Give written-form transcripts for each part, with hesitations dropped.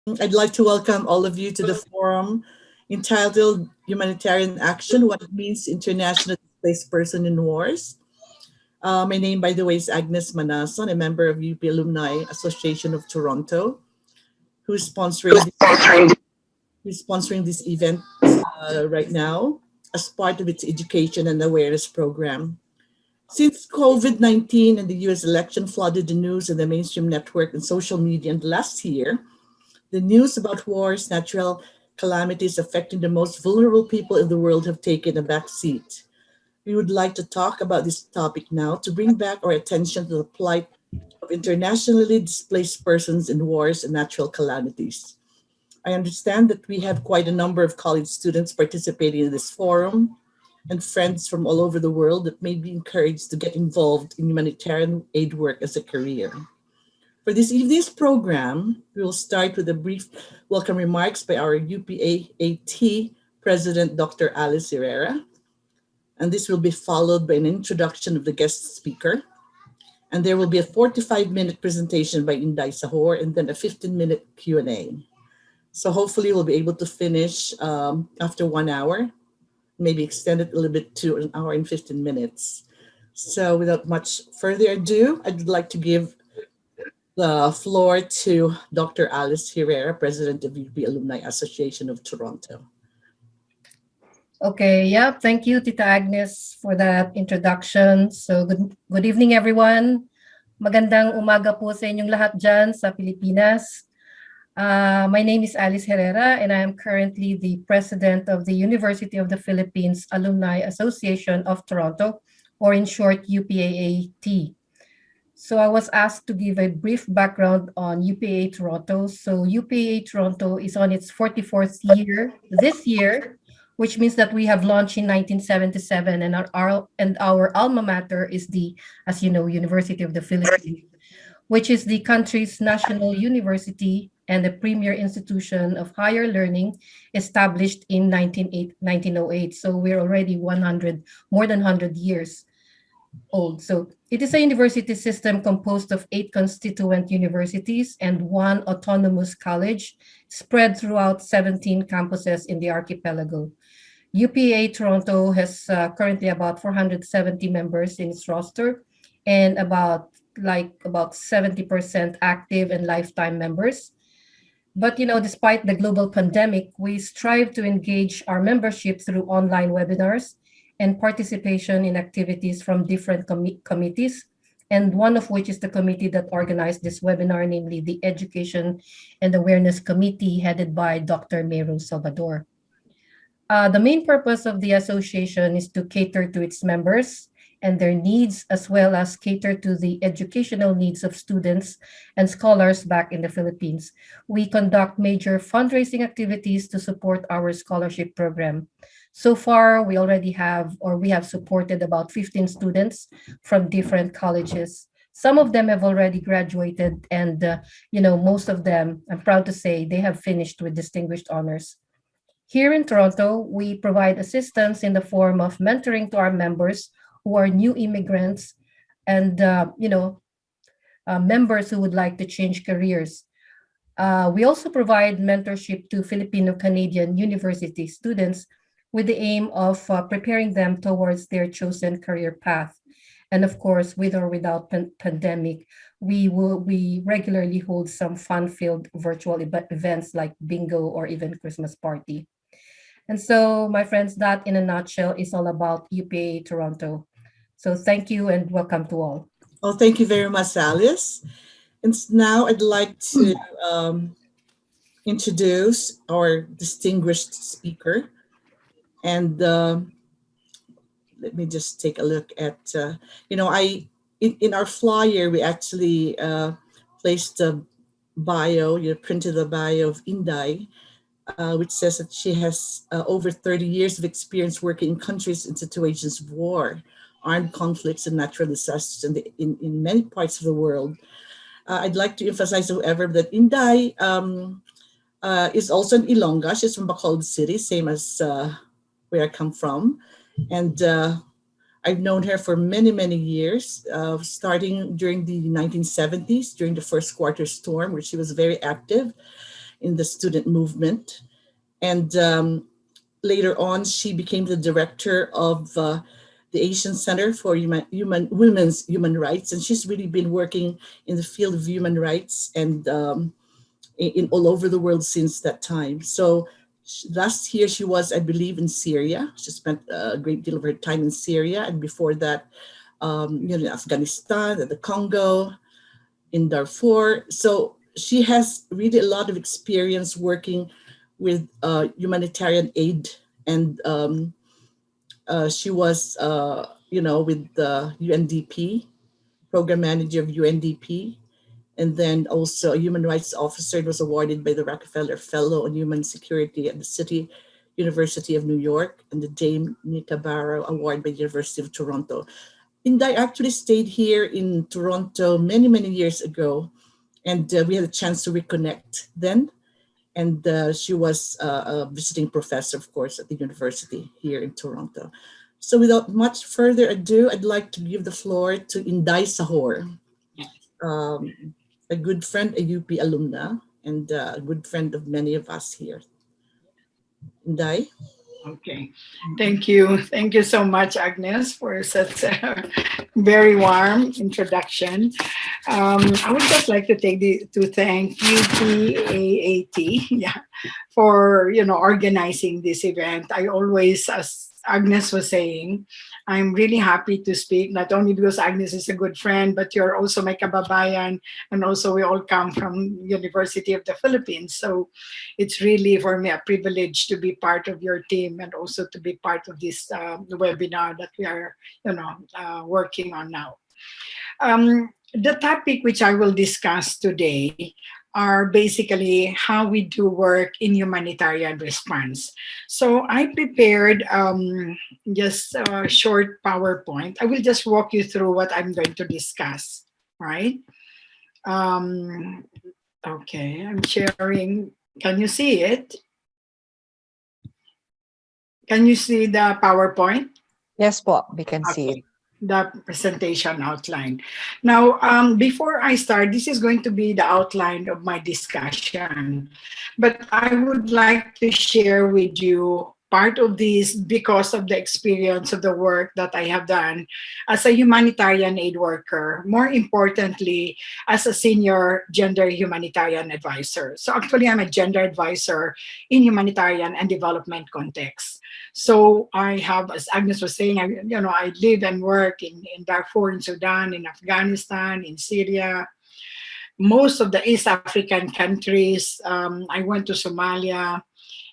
I'd like to welcome all of you to the forum entitled Humanitarian Action, What It Means to International Displaced Person in Wars. My name, by the way, is Agnes Manason, a member of UP Alumni Association of Toronto, who's sponsoring this event right now as part of its education and awareness program. Since COVID-19 and the US election flooded the news and the mainstream network and social media in the last year, the news about wars, natural calamities affecting the most vulnerable people in the world have taken a back seat. We would like to talk about this topic now to bring back our attention to the plight of internationally displaced persons in wars and natural calamities. I understand that we have quite a number of college students participating in this forum and friends from all over the world that may be encouraged to get involved in humanitarian aid work as a career. For this evening's program, we will start with a brief welcome remarks by our UPAAT President Dr. Alice Herrera, and this will be followed by an introduction of the guest speaker. And there will be a 45-minute presentation by Indai Sajor and then a 15-minute Q&A. So hopefully we'll be able to finish after 1 hour, maybe extend it a little bit to an hour and 15 minutes. So without much further ado, I'd like to give the floor to Dr. Alice Herrera, President of UP Alumni Association of Toronto. Okay, yeah, thank you, Tita Agnes, for that introduction. So good evening, everyone. Magandang umaga po sa inyong lahat dyan sa Pilipinas. My name is Alice Herrera, and I am currently the president of the University of the Philippines Alumni Association of Toronto, or in short, UPAAT. So I was asked to give a brief background on UPAA Toronto. So UPAA Toronto is on its 44th year this year, which means that we have launched in 1977, and our alma mater is the, as you know, University of the Philippines, which is the country's national university and the premier institution of higher learning established in 1908. So we're already more than 100 years old. So it is a university system composed of 8 constituent universities and 1 autonomous college spread throughout 17 campuses in the archipelago. UPA Toronto has currently about 470 members in its roster and about 70% active and lifetime members. But despite the global pandemic, we strive to engage our membership through online webinars and participation in activities from different committees, and one of which is the committee that organized this webinar, namely the Education and Awareness Committee headed by Dr. Meru Salvador. The main purpose of the association is to cater to its members and their needs, as well as cater to the educational needs of students and scholars back in the Philippines. We conduct major fundraising activities to support our scholarship program. So far, we have supported about 15 students from different colleges. Some of them have already graduated, and most of them, I'm proud to say, they have finished with distinguished honors. Here in Toronto, we provide assistance in the form of mentoring to our members who are new immigrants and members who would like to change careers. We also provide mentorship to Filipino-Canadian university students with the aim of preparing them towards their chosen career path. And of course, with or without pandemic, we regularly hold some fun-filled virtual events like bingo or even Christmas party. And so, my friends, that in a nutshell is all about UPA Toronto. So thank you and welcome to all. Oh, thank you very much, Alice. And now I'd like to introduce our distinguished speaker. And let me just take a look at, in our flyer, we actually placed a bio, printed a bio of Indai, which says that she has over 30 years of experience working in countries in situations of war, armed conflicts, and natural disasters in many parts of the world. I'd like to emphasize, however, that Indai is also an Ilongga. She's from Bacolod City, same as where I come from. And I've known her for many, many years, starting during the 1970s, during the first quarter storm, where she was very active in the student movement. And later on, she became the director of the Asian Center for Women's Human Rights. And she's really been working in the field of human rights and in all over the world since that time. So last year she was, I believe, in Syria. She spent a great deal of her time in Syria, and before that, in Afghanistan, the Congo, in Darfur. So she has really a lot of experience working with humanitarian aid, and she was, with the UNDP, program manager of UNDP, and then also a human rights officer, and was awarded by the Rockefeller Fellow on Human Security at the City University of New York, and the James Nika Barrow Award by the University of Toronto. Indai actually stayed here in Toronto many, many years ago, and we had a chance to reconnect then. And she was a visiting professor, of course, at the university here in Toronto. So without much further ado, I'd like to give the floor to Indai Sajor, a good friend, a UP alumna, and a good friend of many of us here. Indai? Okay. Thank you. Thank you so much, Agnes, for such a very warm introduction. I would just like to to thank UPAAT, yeah, for organizing this event. I always, as Agnes was saying, I'm really happy to speak, not only because Agnes is a good friend, but you're also my kababayan, and also we all come from University of the Philippines. So it's really for me a privilege to be part of your team, and also to be part of this webinar that we are, working on now. The topic which I will discuss today are basically how we do work in humanitarian response. So I prepared just a short PowerPoint. I will just walk you through what I'm going to discuss, right? Okay, I'm sharing. Can you see it? Can you see the PowerPoint? Yes po, we can see Okay. it. The presentation outline. Now, before I start, this is going to be the outline of my discussion, but I would like to share with you part of this because of the experience of the work that I have done as a humanitarian aid worker, more importantly, as a senior gender humanitarian advisor. So actually, I'm a gender advisor in humanitarian and development context. So I have, as Agnes was saying, I live and work in Darfur, in Sudan, in Afghanistan, in Syria, most of the East African countries. I went to Somalia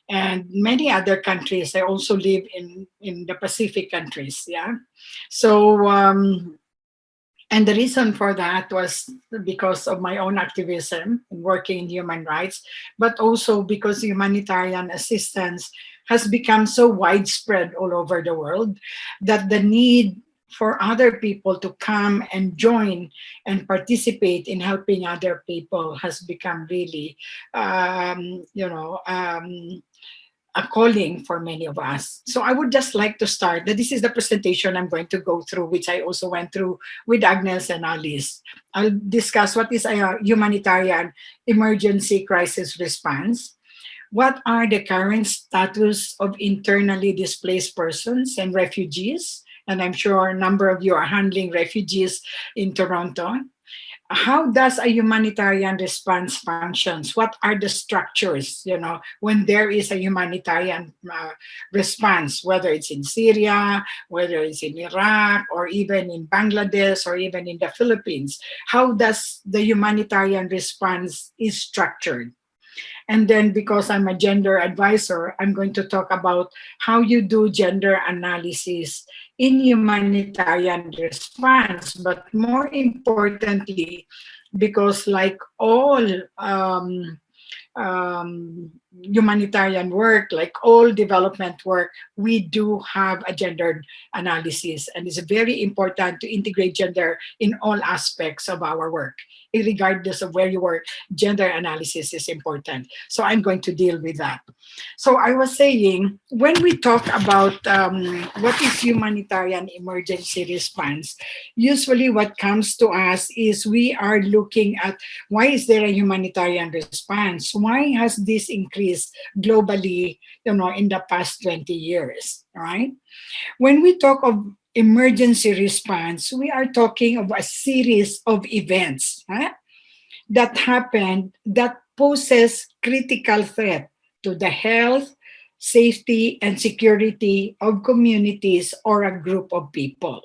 and many other countries. I also live in the Pacific countries. Yeah. So, and the reason for that was because of my own activism and working in human rights, but also because humanitarian assistance has become so widespread all over the world that the need for other people to come and join and participate in helping other people has become really, a calling for many of us. So I would just like to start that this is the presentation I'm going to go through, which I also went through with Agnes and Alice. I'll discuss what is a humanitarian emergency crisis response. What are the current status of internally displaced persons and refugees? And I'm sure a number of you are handling refugees in Toronto. How does a humanitarian response functions? What are the structures, when there is a humanitarian response, whether it's in Syria, whether it's in Iraq, or even in Bangladesh, or even in the Philippines? How does the humanitarian response is structured? And then because I'm a gender advisor, I'm going to talk about how you do gender analysis in humanitarian response, but more importantly, because like all humanitarian work, like all development work, we do have a gender analysis, and it's very important to integrate gender in all aspects of our work. Regardless of where you work, gender analysis is important. So I'm going to deal with that. So I was saying, when we talk about what is humanitarian emergency response, usually what comes to us is we are looking at why is there a humanitarian response? Why has this increased globally, in the past 20 years, right? When we talk of emergency response, we are talking of a series of events that happened that poses critical threat to the health, safety, and security of communities or a group of people.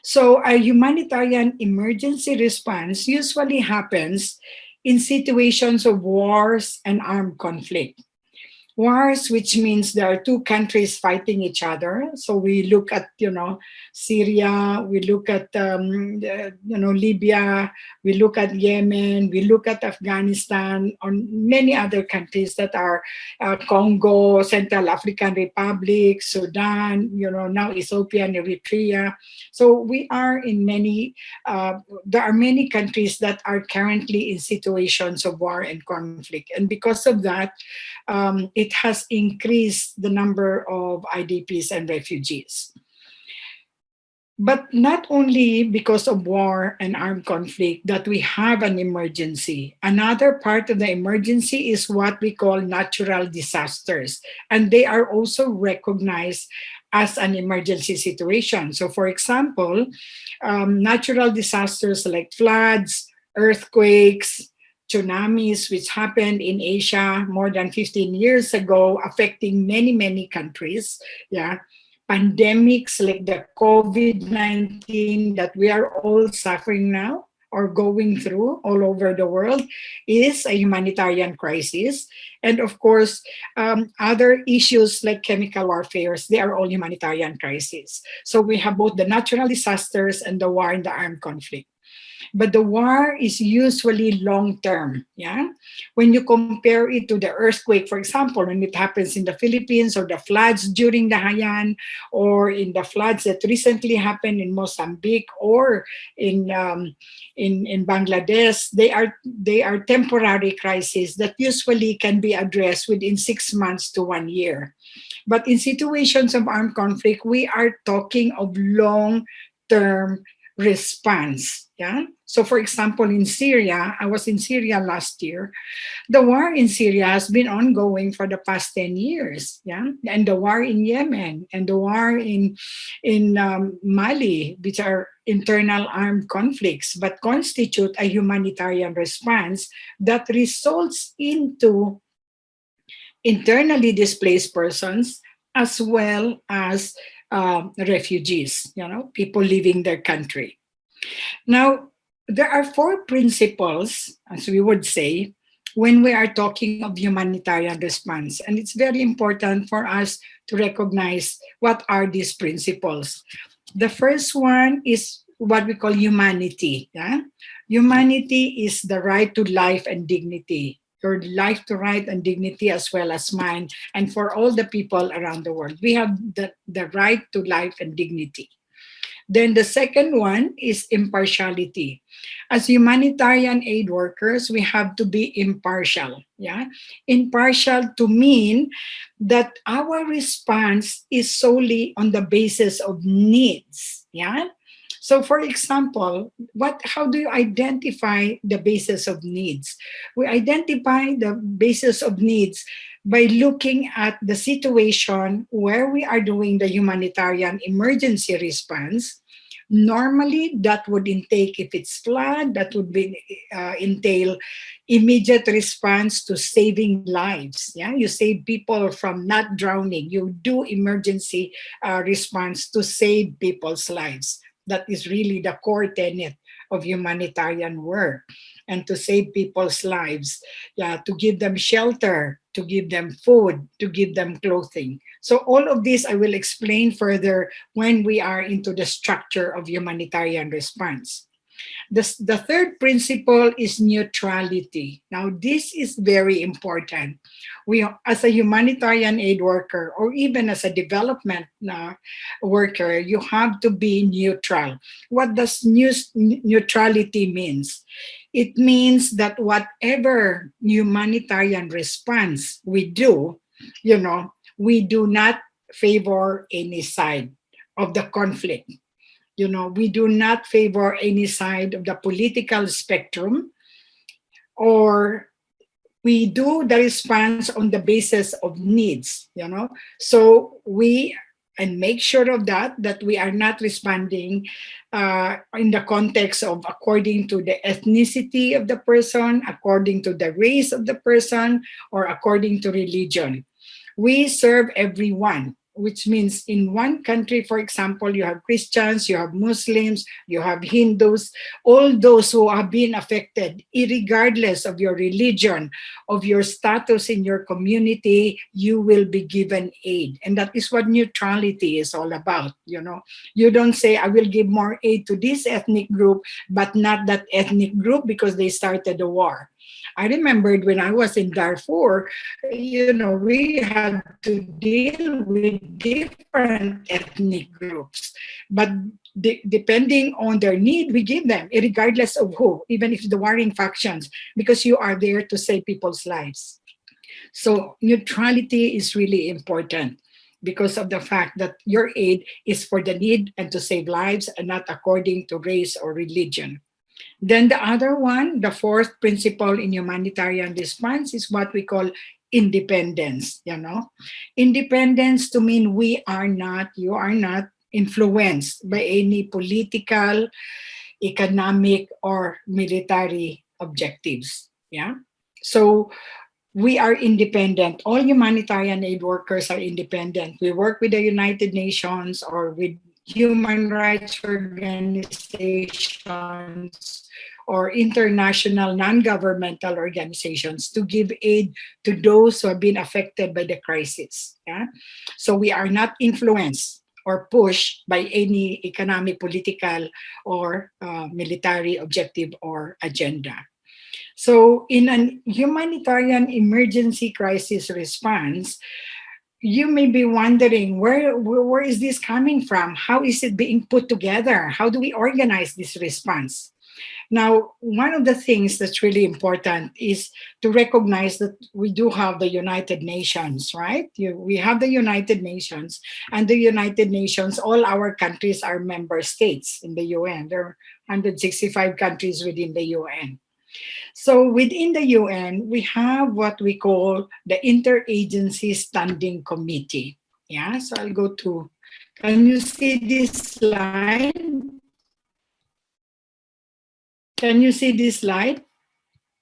So a humanitarian emergency response usually happens in situations of wars and armed conflict. Wars, which means there are two countries fighting each other. So we look at, Syria, we look at, Libya, we look at Yemen, we look at Afghanistan, on many other countries that are Congo, Central African Republic, Sudan, now Ethiopia and Eritrea. So we are in there are many countries that are currently in situations of war and conflict. And because of that, it has increased the number of IDPs and refugees. But not only because of war and armed conflict that we have an emergency. Another part of the emergency is what we call natural disasters. And they are also recognized as an emergency situation. So for example, natural disasters like floods, earthquakes, tsunamis, which happened in Asia more than 15 years ago, affecting many, many countries. Yeah. Pandemics like the COVID-19 that we are all suffering now or going through all over the world is a humanitarian crisis. And of course, other issues like chemical warfare, they are all humanitarian crises. So we have both the natural disasters and the war and the armed conflict. But the war is usually long term. Yeah, when you compare it to the earthquake, for example, when it happens in the Philippines, or the floods during the Haiyan, or in the floods that recently happened in Mozambique or in Bangladesh, they are temporary crises that usually can be addressed within 6 months to 1 year. But in situations of armed conflict, we are talking of long term response. Yeah. So for example, in Syria, I was in Syria last year. The war in Syria has been ongoing for the past 10 years. Yeah. And the war in Yemen and the war in Mali, which are internal armed conflicts, but constitute a humanitarian response that results into internally displaced persons as well as refugees, people leaving their country. Now, there are four principles, as we would say, when we are talking of humanitarian response. And it's very important for us to recognize what are these principles. The first one is what we call humanity. Yeah? Humanity is the right to life and dignity. Your life to right and dignity as well as mine, and for all the people around the world. We have the right to life and dignity. Then the second one is impartiality. As humanitarian aid workers, we have to be impartial. Yeah, impartial to mean that our response is solely on the basis of needs. Yeah. So for example, how do you identify the basis of needs? We identify the basis of needs by looking at the situation where we are doing the humanitarian emergency response. Normally, that would intake, if it's flood, that would entail immediate response to saving lives. Yeah, you save people from not drowning. You do emergency response to save people's lives. That is really the core tenet of humanitarian work, and to save people's lives, yeah, to give them shelter, to give them food, to give them clothing. So all of this I will explain further when we are into the structure of humanitarian response. The third principle is neutrality. Now, this is very important. We, as a humanitarian aid worker, or even as a development worker, you have to be neutral. What does neutrality means? It means that whatever humanitarian response we do, we do not favor any side of the conflict. We do not favor any side of the political spectrum, or we do the response on the basis of needs. So we and make sure of that we are not responding in the context of according to the ethnicity of the person, according to the race of the person, or according to religion. We serve everyone, which means in one country, for example, you have Christians, you have Muslims, you have Hindus, all those who have been affected, regardless of your religion, of your status in your community, you will be given aid. And that is what neutrality is all about. You don't say, I will give more aid to this ethnic group, but not that ethnic group because they started a war. I remembered when I was in Darfur, we had to deal with different ethnic groups. But depending on their need, we give them, regardless of who, even if the warring factions, because you are there to save people's lives. So neutrality is really important because of the fact that your aid is for the need and to save lives and not according to race or religion. Then the other one, the fourth principle in humanitarian response is what we call independence. Independence to mean you are not influenced by any political, economic, or military objectives. Yeah. So we are independent. All humanitarian aid workers are independent. We work with the United Nations or with human rights organizations or international non-governmental organizations to give aid to those who have been affected by the crisis. Yeah? So we are not influenced or pushed by any economic, political, or military objective or agenda. So in a humanitarian emergency crisis response, you may be wondering, where is this coming from? How is it being put together? How do we organize this response? Now, one of the things that's really important is to recognize that we do have the United Nations, right? We have the United Nations, and the United Nations, all our countries are member states in the UN. There are 165 countries within the UN. So within the UN, we have what we call the Interagency Standing Committee. Yeah, so I'll go to, can you see this slide? Can you see this slide?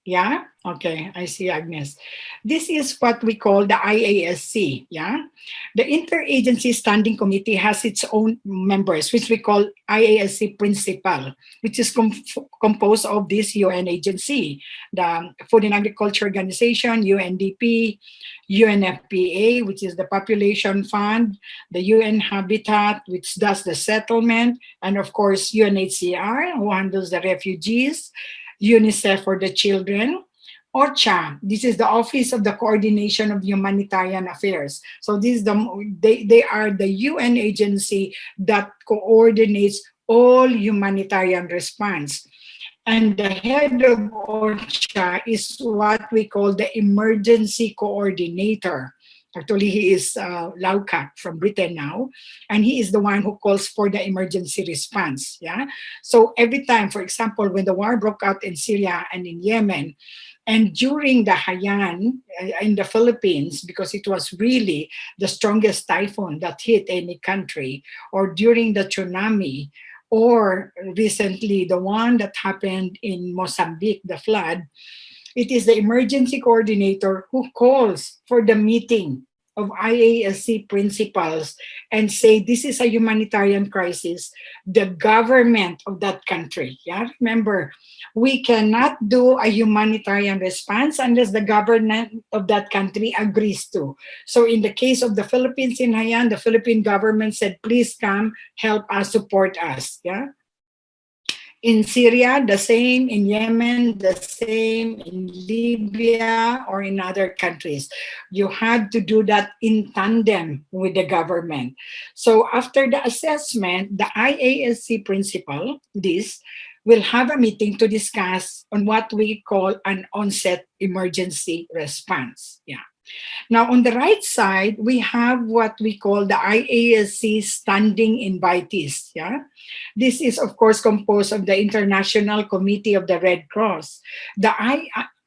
Yeah? Okay, I see Agnes. This is what we call the IASC, yeah? The Interagency Standing Committee has its own members, which we call IASC Principal, which is composed of this UN agency, the Food and Agriculture Organization, UNDP, UNFPA, which is the Population Fund, the UN Habitat, which does the settlement, and of course, UNHCR, who handles the refugees, UNICEF for the children, OCHA, this is the Office of the Coordination of Humanitarian Affairs. So this is they are the UN agency that coordinates all humanitarian response. And the head of OCHA is what we call the emergency coordinator. Actually, he is Lauka from Britain now, and he is the one who calls for the emergency response. Yeah. So every time, for example, when the war broke out in Syria and in Yemen, and during the Haiyan in the Philippines, because it was really the strongest typhoon that hit any country, or during the tsunami, or recently the one that happened in Mozambique, the flood, it is the emergency coordinator who calls for the meeting of IASC principals and say, this is a humanitarian crisis, the government of that country. Yeah, remember, we cannot do a humanitarian response unless the government of that country agrees to. So in the case of the Philippines in Haiyan, the Philippine government said, please come, help us, support us. Yeah. In Syria, the same. In Yemen, the same. In Libya or in other countries. You had to do that in tandem with the government. So after the assessment, the IASC principal, this, will have a meeting to discuss on what we call an onset emergency response. Yeah. Now, on the right side, we have what we call the IASC standing invitees. Yeah, this is, of course, composed of the International Committee of the Red Cross. The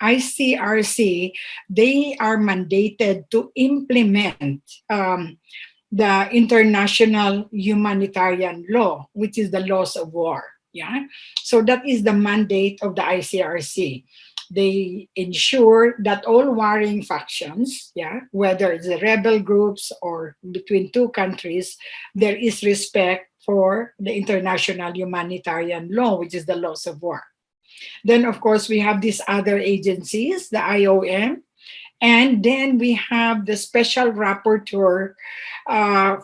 ICRC, they are mandated to implement the international humanitarian law, which is the laws of war. Yeah, so that is the mandate of the ICRC. They ensure that all warring factions, yeah, whether it's the rebel groups or between two countries, there is respect for the international humanitarian law, which is the laws of war. Then, of course, we have these other agencies, the IOM, and then we have the special rapporteur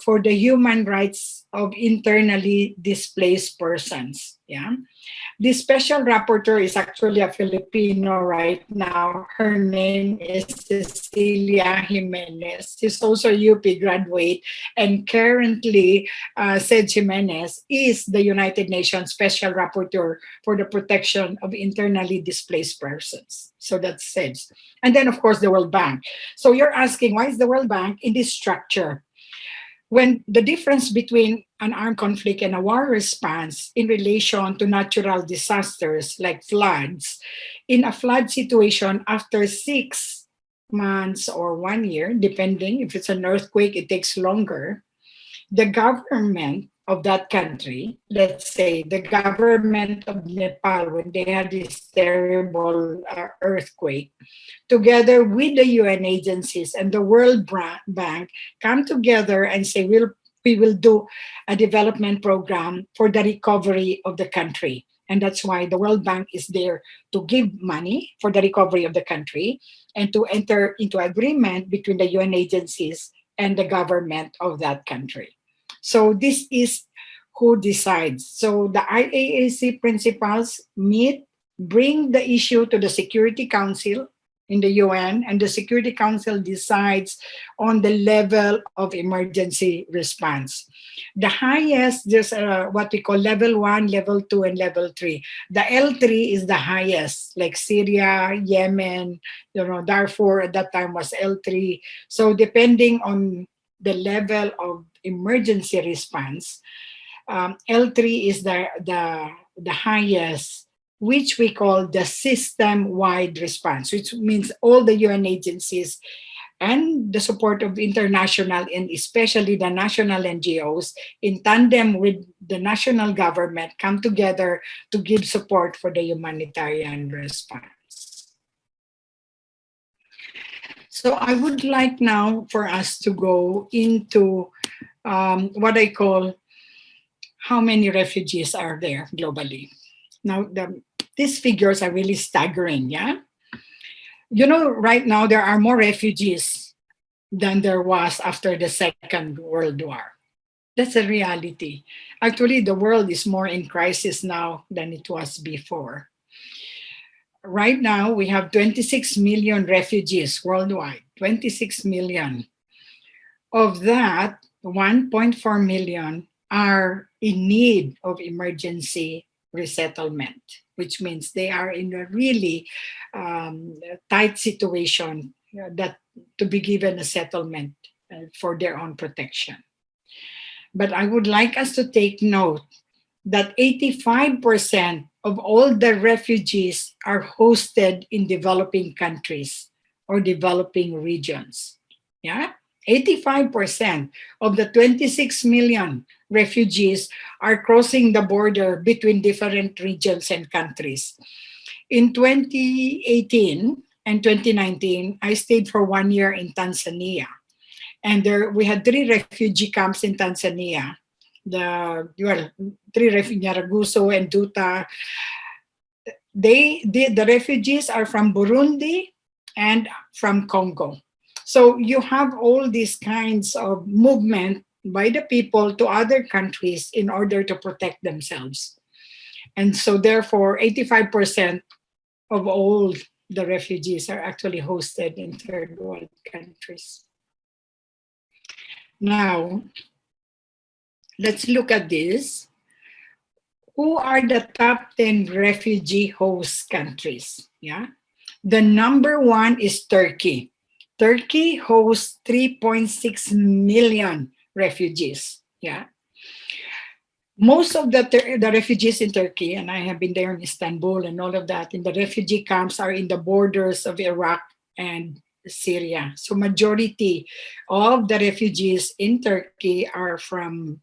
for the human rights of internally displaced persons. Yeah. This special rapporteur is actually a Filipino right now. Her name is Cecilia Jimenez. She's also a UP graduate, and currently, Sej Jimenez is the United Nations Special Rapporteur for the protection of internally displaced persons. So that's Sej. And then, of course, the World Bank. So you're asking, why is the World Bank in this structure? When the difference between an armed conflict and a war response in relation to natural disasters like floods, in a flood situation after 6 months or 1 year, depending if it's an earthquake, it takes longer, the government of that country, let's say the government of Nepal, when they had this terrible earthquake, together with the UN agencies and the World Bank, come together and say, we will do a development program for the recovery of the country. And that's why the World Bank is there to give money for the recovery of the country and to enter into agreement between the UN agencies and the government of that country. So this is who decides. So the IAAC principals meet, bring the issue to the Security Council in the UN, and the Security Council decides on the level of emergency response. The highest, there's what we call level 1, level 2, and level 3. The L3 is the highest, like Syria, Yemen, Darfur at that time was L3. So depending on the level of emergency response, L3 is the highest, which we call the system-wide response, which means all the UN agencies and the support of international and especially the national NGOs in tandem with the national government come together to give support for the humanitarian response. So I would like now for us to go into what I call how many refugees are there globally. Now, these figures are really staggering, yeah? Right now there are more refugees than there was after the Second World War. That's a reality. Actually, the world is more in crisis now than it was before. Right now, we have 26 million refugees worldwide, 26 million. Of that, 1.4 million are in need of emergency resettlement, which means they are in a really tight situation that to be given a settlement for their own protection. But I would like us to take note that 85% of all the refugees are hosted in developing countries or developing regions. Yeah, 85% of the 26 million refugees are crossing the border between different regions and countries. In 2018 and 2019, I stayed for 1 year in Tanzania. And there we had 3 refugee camps in Tanzania. Three refugees, Nyaraguso and Duta. The refugees are from Burundi and from Congo. So you have all these kinds of movement by the people to other countries in order to protect themselves. And so therefore, 85% of all the refugees are actually hosted in third world countries. Now, let's look at this. Who are the top 10 refugee host countries? Yeah. The number one is Turkey. Turkey hosts 3.6 million refugees. Yeah. Most of the refugees in Turkey, and I have been there in Istanbul and all of that, in the refugee camps are in the borders of Iraq and Syria. So majority of the refugees in Turkey are from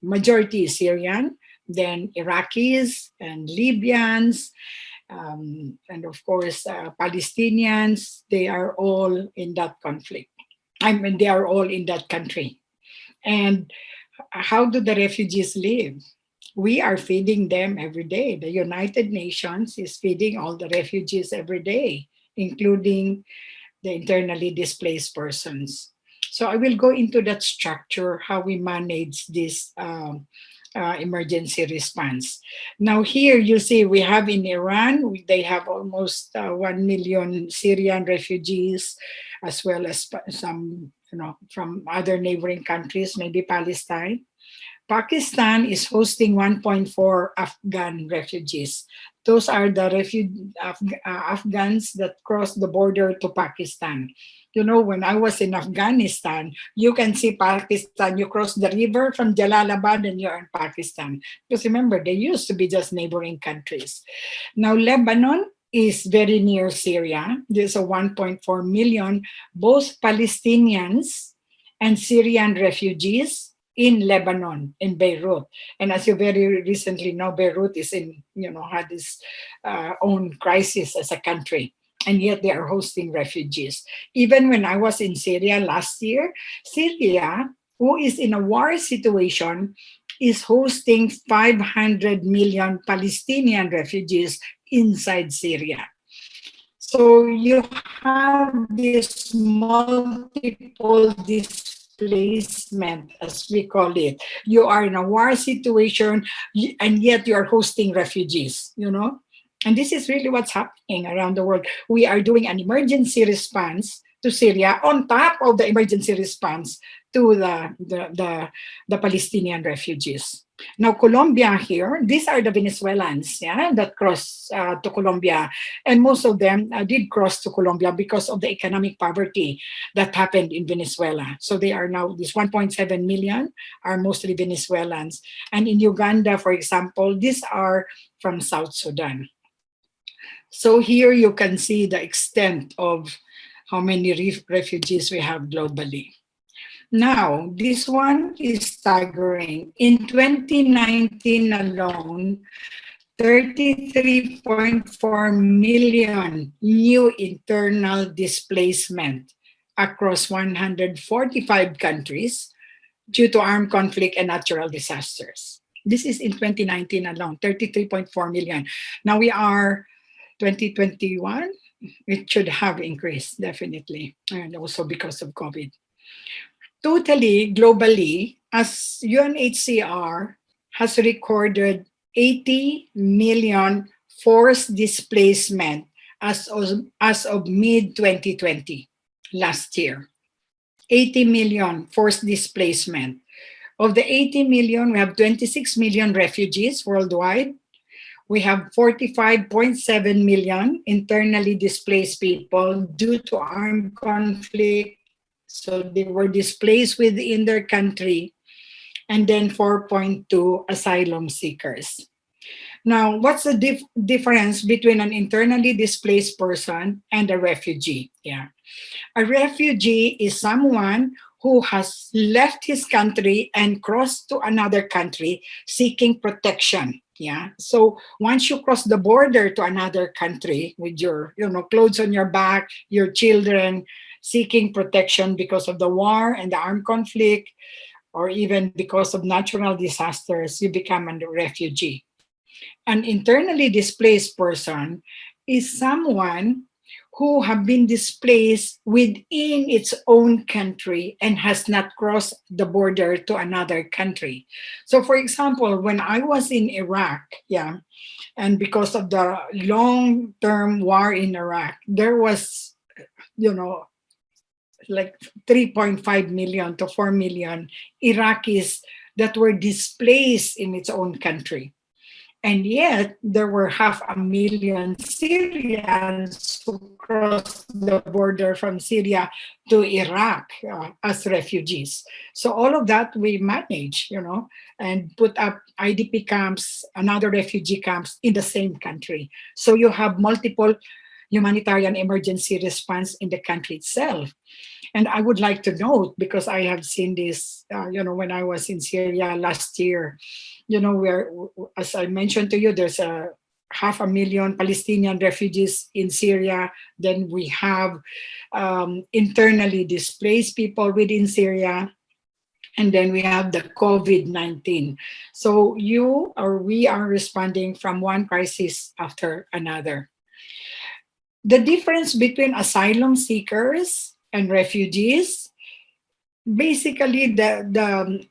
majority Syrian, then Iraqis and Libyans, and of course Palestinians. They are all in that conflict. I mean, they are all in that country. And how do the refugees live? We are feeding them every day. The United Nations is feeding all the refugees every day, including the internally displaced persons. So I will go into that structure, how we manage this emergency response. Now here you see we have in Iran, they have almost 1 million Syrian refugees, as well as some, from other neighboring countries, maybe Palestine. Pakistan is hosting 1.4 Afghan refugees. Those are the Afghans that cross the border to Pakistan. When I was in Afghanistan, you can see Pakistan. You cross the river from Jalalabad and you're in Pakistan. Because remember, they used to be just neighboring countries. Now, Lebanon is very near Syria. There's a 1.4 million, both Palestinians and Syrian refugees in Lebanon, in Beirut. And as you very recently know, Beirut is had its own crisis as a country. And yet they are hosting refugees. Even when I was in Syria last year, Syria, who is in a war situation, is hosting 500 million Palestinian refugees inside Syria. So you have this multiple displacement, as we call it. You are in a war situation, and yet you are hosting refugees, And this is really what's happening around the world. We are doing an emergency response to Syria on top of the emergency response to the Palestinian refugees. Now, Colombia here, these are the Venezuelans, that cross to Colombia. And most of them did cross to Colombia because of the economic poverty that happened in Venezuela. So they are now, this 1.7 million are mostly Venezuelans. And in Uganda, for example, these are from South Sudan. So here you can see the extent of how many refugees we have globally. Now, this one is staggering. In 2019 alone, 33.4 million new internal displacement across 145 countries due to armed conflict and natural disasters. This is in 2019 alone, 33.4 million. Now we are 2021, it should have increased, definitely, and also because of COVID. Totally, globally, as UNHCR has recorded 80 million forced displacement as of mid-2020, last year. 80 million forced displacement. Of the 80 million, we have 26 million refugees worldwide. We have 45.7 million internally displaced people due to armed conflict. So they were displaced within their country. And then 4.2 asylum seekers. Now, what's the difference between an internally displaced person and a refugee? A refugee is someone who has left his country and crossed to another country seeking protection. So once you cross the border to another country with your, clothes on your back, your children seeking protection because of the war and the armed conflict, or even because of natural disasters, you become a refugee. An internally displaced person is someone who have been displaced within its own country and has not crossed the border to another country. So for example, when I was in Iraq, yeah, and because of the long-term war in Iraq, there was, you know, like 3.5 million to 4 million Iraqis that were displaced in its own country. And yet, there were 500,000 Syrians who crossed the border from Syria to Iraq as refugees. So all of that we managed, and put up IDP camps, another refugee camps in the same country. So you have multiple humanitarian emergency response in the country itself. And I would like to note, because I have seen this, when I was in Syria last year, where, as I mentioned to you, there's 500,000 Palestinian refugees in Syria. Then we have internally displaced people within Syria. And then we have the COVID-19. So we are responding from one crisis after another. The difference between asylum seekers and refugees, basically the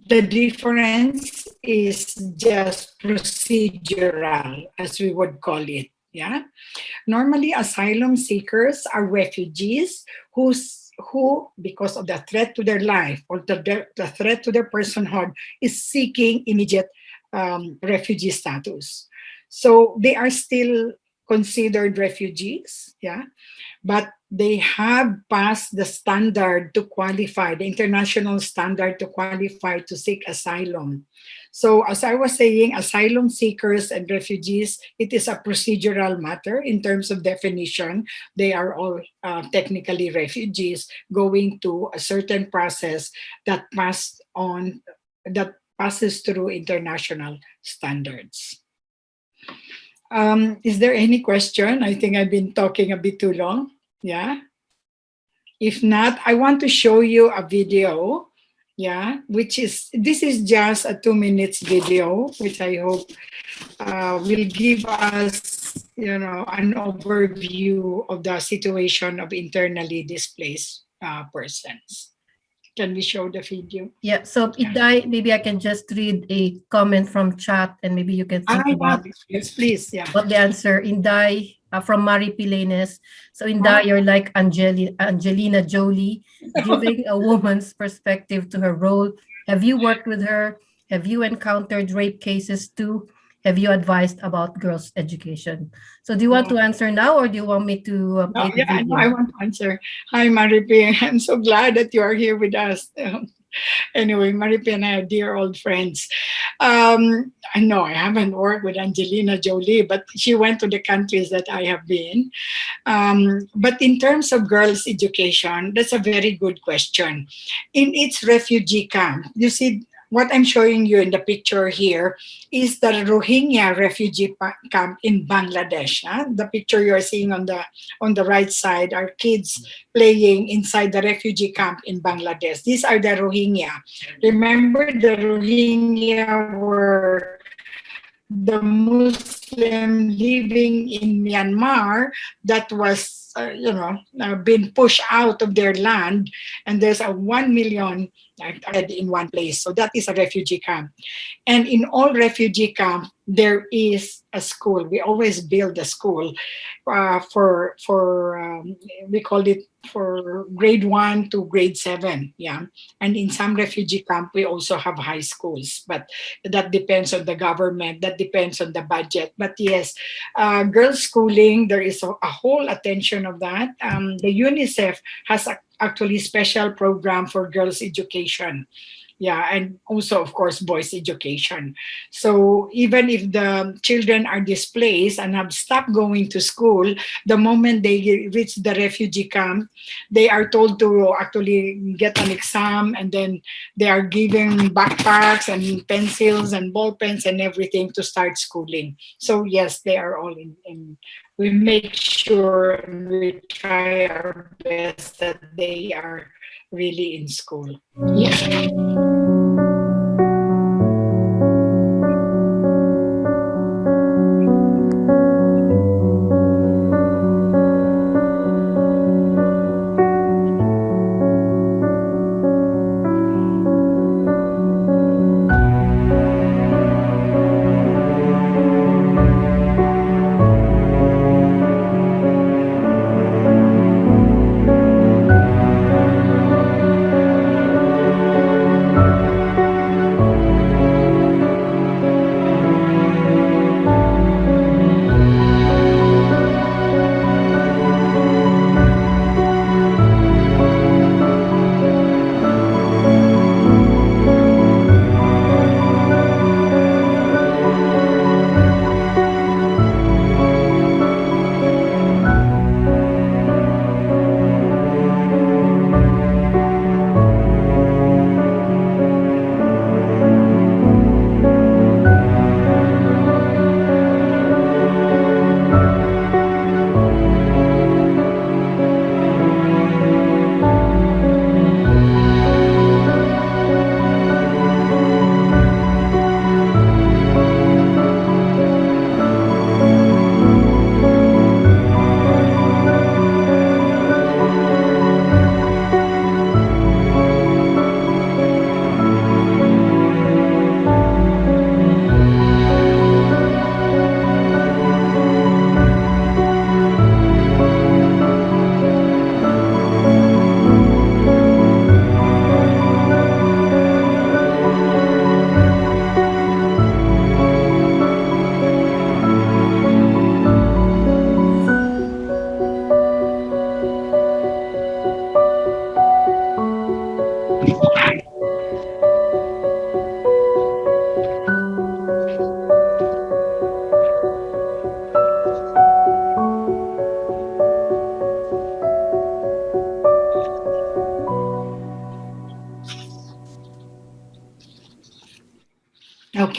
difference is just procedural, as we would call it. Yeah. Normally, asylum seekers are refugees who, because of the threat to their life or the threat to their personhood, is seeking immediate refugee status. So they are still considered refugees, yeah, but they have passed the standard to qualify, the international standard to qualify to seek asylum. So as I was saying, asylum seekers and refugees, it is a procedural matter in terms of definition. They are all technically refugees going to a certain process that passes through international standards. Is there any question? I think I've been talking a bit too long. Yeah. If not, I want to show you a video. Yeah, this is just a 2 minutes video, which I hope will give us, an overview of the situation of internally displaced persons. Can we show the video? Yeah, so Indai, maybe I can just read a comment from chat and maybe you can think about yes, please. Yeah. what the answer. Indai from Marie Pilanes. So Indai, you're like Angelina Jolie, giving a woman's perspective to her role. Have you worked with her? Have you encountered rape cases too? Have you advised about girls' education? So do you want to answer now or do you want me to play the video? I want to answer. Hi, Maripi. I'm so glad that you are here with us. Anyway, Maripi and I are dear old friends. I know I haven't worked with Angelina Jolie, but she went to the countries that I have been. But in terms of girls' education, that's a very good question. In its refugee camp, you see, what I'm showing you in the picture here is the Rohingya refugee camp in Bangladesh. The picture you're seeing on the right side are kids playing inside the refugee camp in Bangladesh. These are the Rohingya. Remember, the Rohingya were the Muslim living in Myanmar that was, been pushed out of their land, and there's a 1 million in one place. So that is a refugee camp. And in all refugee camps, there is a school. We always build a school we call it for grade 1 to grade 7. Yeah. And in some refugee camp, we also have high schools, but that depends on the government. That depends on the budget. But yes, girls schooling, there is a whole attention of that. The UNICEF has actually special program for girls education. Yeah, and also, of course, boys education. So even if the children are displaced and have stopped going to school, the moment they reach the refugee camp, they are told to actually get an exam, and then they are given backpacks and pencils and ball pens and everything to start schooling. So yes, they are all in we make sure and we try our best that they are really in school. Yeah.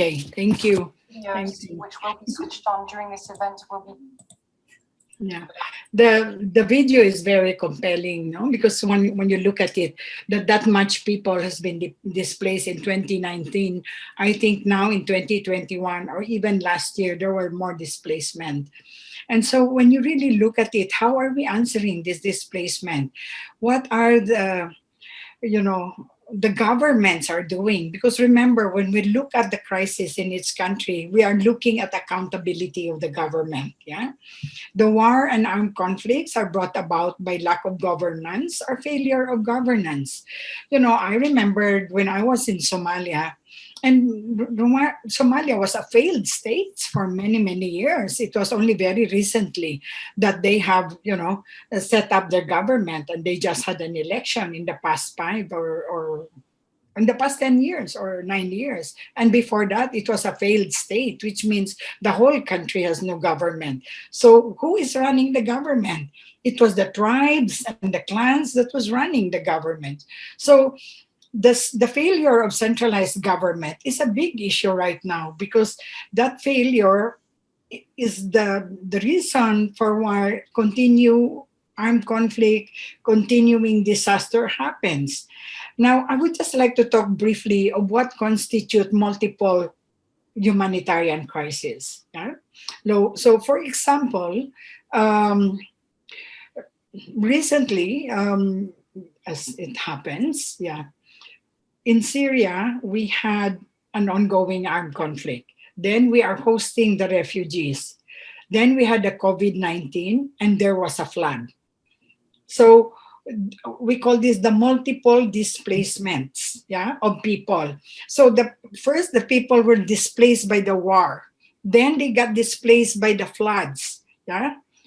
Okay, thank you. Thank Videos you. which will be switched on during this event will be. Yeah, the video is very compelling, no? Because when you look at it, that much people has been displaced in 2019. I think now in 2021 or even last year there were more displacement. And so when you really look at it, how are we answering this displacement? What are the governments are doing? Because remember, when we look at the crisis in each country, we are looking at accountability of the government. Yeah, the war and armed conflicts are brought about by lack of governance or failure of governance. I remembered when I was in Somalia, and Somalia was a failed state for many, many years. It was only very recently that they have, set up their government, and they just had an election in the past five or in the past 10 years or 9 years. And before that, it was a failed state, which means the whole country has no government. So who is running the government? It was the tribes and the clans that was running the government. So the failure of centralized government is a big issue right now, because that failure is the reason for why continue armed conflict, continuing disaster happens. Now, I would just like to talk briefly of what constitute multiple humanitarian crises. Yeah? So, for example, um, recently, as it happens, in Syria, we had an ongoing armed conflict. Then we are hosting the refugees. Then we had the COVID-19, and there was a flood. So we call this the multiple displacements, of people. So the people were displaced by the war. Then they got displaced by the floods,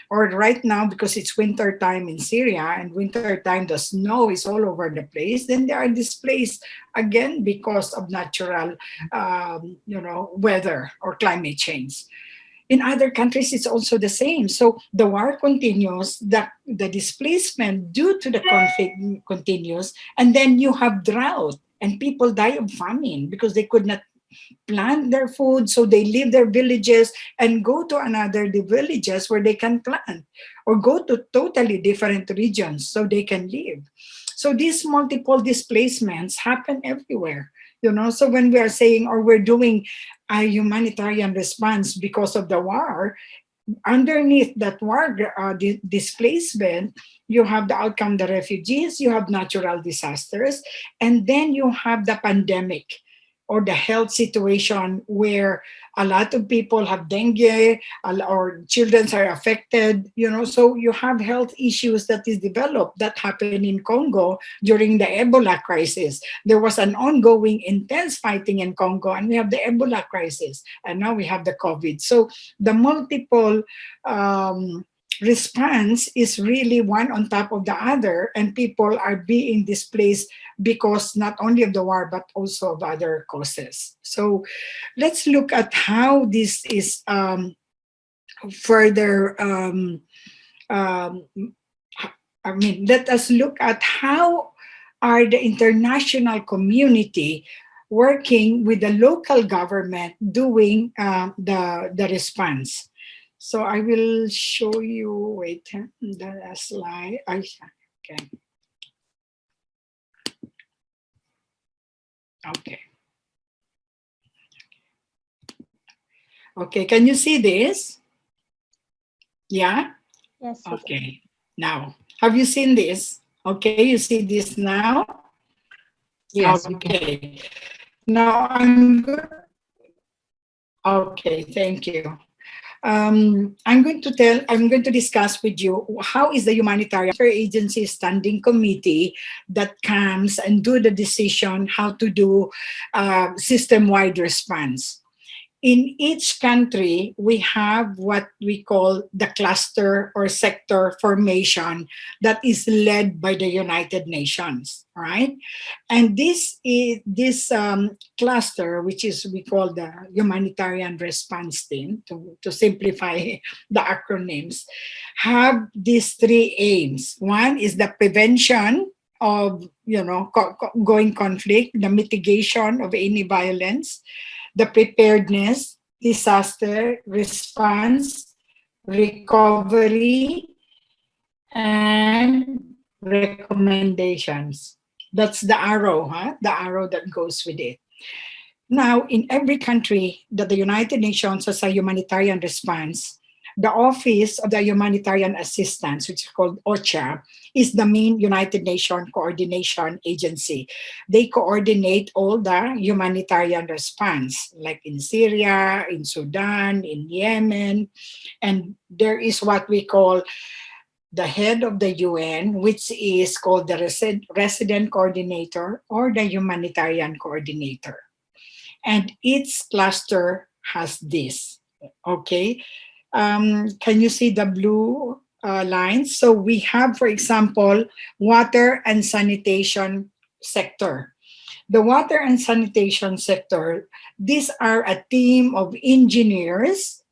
or right now, because it's winter time in Syria, and winter time the snow is all over the place, then they are displaced again because of natural weather or climate change. In other countries, it's also the same. So the war continues, the displacement due to the conflict continues, and then you have drought, and people die of famine because they could not plant their food, so they leave their villages and go to another the villages where they can plant, or go to totally different regions so they can live. So these multiple displacements happen everywhere. So when we are saying, or we're doing a humanitarian response because of the war, underneath that war displacement, you have the outcome, the refugees, you have natural disasters, and then you have the pandemic or the health situation where a lot of people have dengue, or children are affected, so you have health issues that is developed. That happened in Congo during the Ebola crisis. There was an ongoing intense fighting in Congo, and we have the Ebola crisis, and now we have the COVID. So the multiple response is really one on top of the other, and people are being displaced because not only of the war but also of other causes. So let's look at how this is further let us look at how are the international community working with the local government doing the response. So I will show you, wait, the slide. Okay. Okay. Okay, can you see this? Yeah? Yes. Okay. Now, have you seen this? Okay, you see this now? Yes. Okay. Now I'm good. Okay, thank you. I'm going to discuss with you how is the humanitarian agency standing committee that comes and do the decision how to do system-wide response. In each country, we have what we call the cluster or sector formation that is led by the United Nations, right? And this cluster, which is we call the humanitarian response team, to simplify the acronyms, have these three aims. One is the prevention of ongoing conflict, the mitigation of any violence, the preparedness, disaster response, recovery, and recommendations. That's the arrow, huh? The arrow that goes with it. Now, in every country that the United Nations has a humanitarian response, the Office of the Humanitarian Assistance, which is called OCHA, is the main United Nations coordination agency. They coordinate all the humanitarian response, like in Syria, in Sudan, in Yemen, and there is what we call the head of the UN, which is called the resident coordinator or the humanitarian coordinator. And each cluster has this. Okay. Can you see the blue lines? So we have, for example, water and sanitation sector. The water and sanitation sector, these are a team of engineers,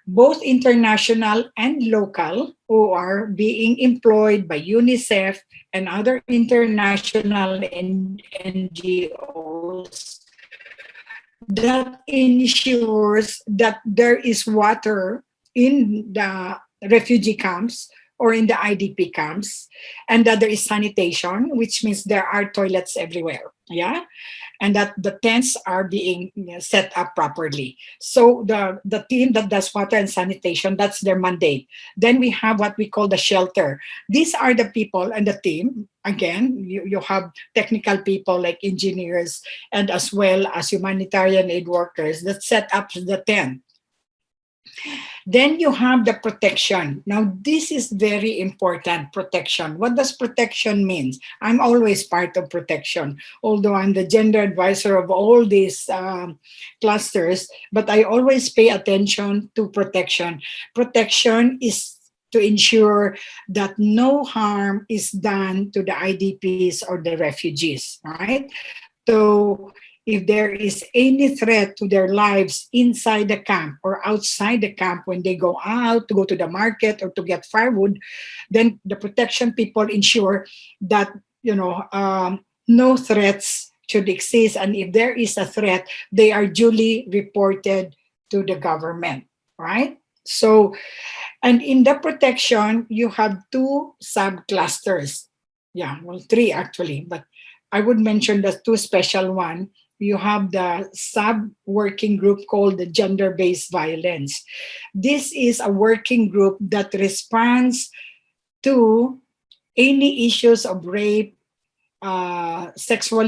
both international and local, who are being employed by UNICEF and other international NGOs that ensures that there is water in the refugee camps or in the IDP camps, and that there is sanitation, which means there are toilets everywhere. Yeah. And that the tents are being set up properly. So the team that does water and sanitation, that's their mandate. Then we have what we call the shelter. These are the people and the team. Again, you have technical people like engineers and as well as humanitarian aid workers that set up the tent. Then you have the protection. Now, this is very important, protection. What does protection mean? I'm always part of protection, although I'm the gender advisor of all these clusters, but I always pay attention to protection. Protection is to ensure that no harm is done to the IDPs or the refugees, right? So if there is any threat to their lives inside the camp or outside the camp when they go out to go to the market or to get firewood, then the protection people ensure that no threats should exist, and if there is a threat, they are duly reported to the government, right? So, and in the protection, you have two subclusters. Yeah, well, three actually, but I would mention the two special one. You have the sub-working group called the gender-based violence. This is a working group that responds to any issues of rape, sexual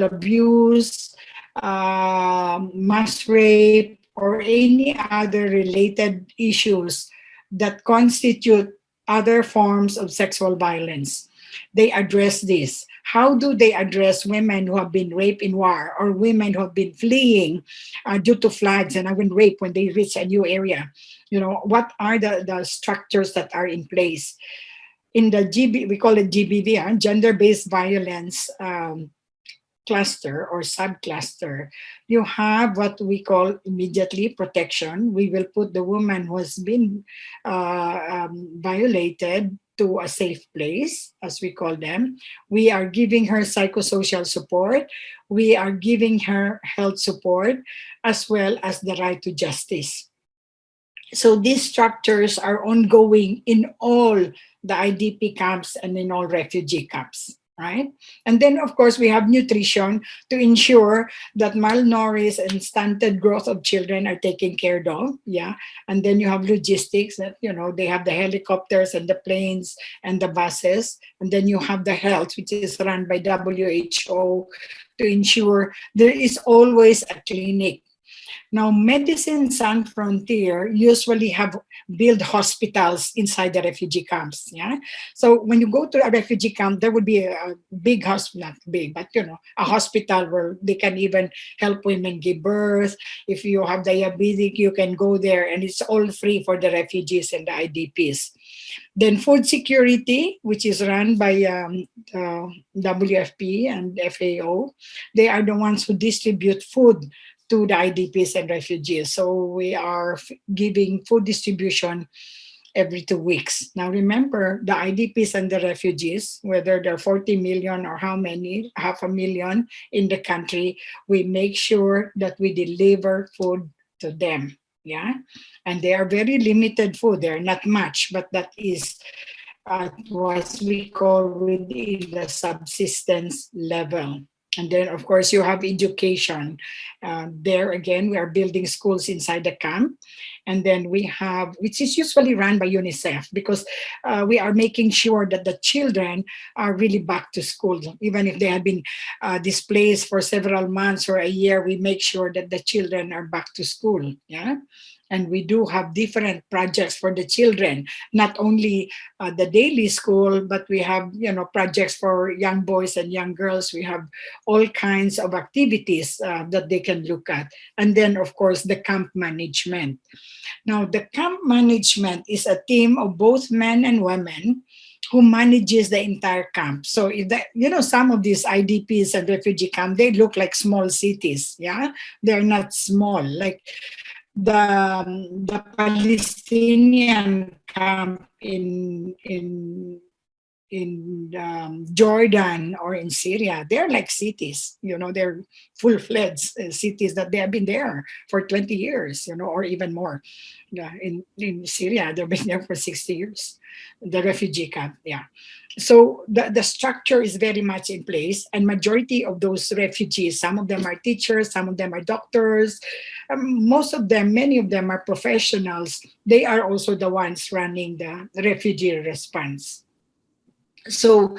abuse, mass rape, or any other related issues that constitute other forms of sexual violence. They address this. How do they address women who have been raped in war or women who have been fleeing due to floods and have been raped when they reach a new area? What are the structures that are in place? In the we call it GBV, gender-based violence cluster or subcluster, you have what we call immediately protection. We will put the woman who has been violated to a safe place, as we call them. We are giving her psychosocial support. We are giving her health support, as well as the right to justice. So these structures are ongoing in all the IDP camps and in all refugee camps, right? And then, of course, we have nutrition to ensure that malnourished and stunted growth of children are taken care of, yeah. And then you have logistics that, they have the helicopters and the planes and the buses. And then you have the health, which is run by WHO to ensure there is always a clinic. Now, Medicine Sans Frontier usually have built hospitals inside the refugee camps. Yeah. So when you go to a refugee camp, there would be a big hospital, not big, but a hospital where they can even help women give birth. If you have diabetic, you can go there, and it's all free for the refugees and the IDPs. Then food security, which is run by WFP and FAO, they are the ones who distribute food to the IDPs and refugees. So we are giving food distribution every 2 weeks. Now remember, the IDPs and the refugees, whether they're 40 million or how many, half a million in the country, we make sure that we deliver food to them. Yeah. And they are very limited food. They're not much, but that is what we call within the subsistence level. And then, of course, you have education. There again, we are building schools inside the camp. And then we have, which is usually run by UNICEF, because we are making sure that the children are really back to school. Even if they have been displaced for several months or a year, we make sure that the children are back to school. Yeah. And we do have different projects for the children, not only the daily school, but we have, projects for young boys and young girls. We have all kinds of activities that they can look at. And then, of course, the camp management. Now, the camp management is a team of both men and women who manages the entire camp. So, if some of these IDPs and refugee camp, they look like small cities. Yeah, they're not small. Like the Palestinian camp in Jordan or in Syria, they're like cities. They're full-fledged cities that they have been there for 20 years, or even more. Yeah, in Syria, they've been there for 60 years. The refugee camp, yeah. So the structure is very much in place, and majority of those refugees, some of them are teachers, some of them are doctors, most of them, many of them are professionals. They are also the ones running the refugee response. So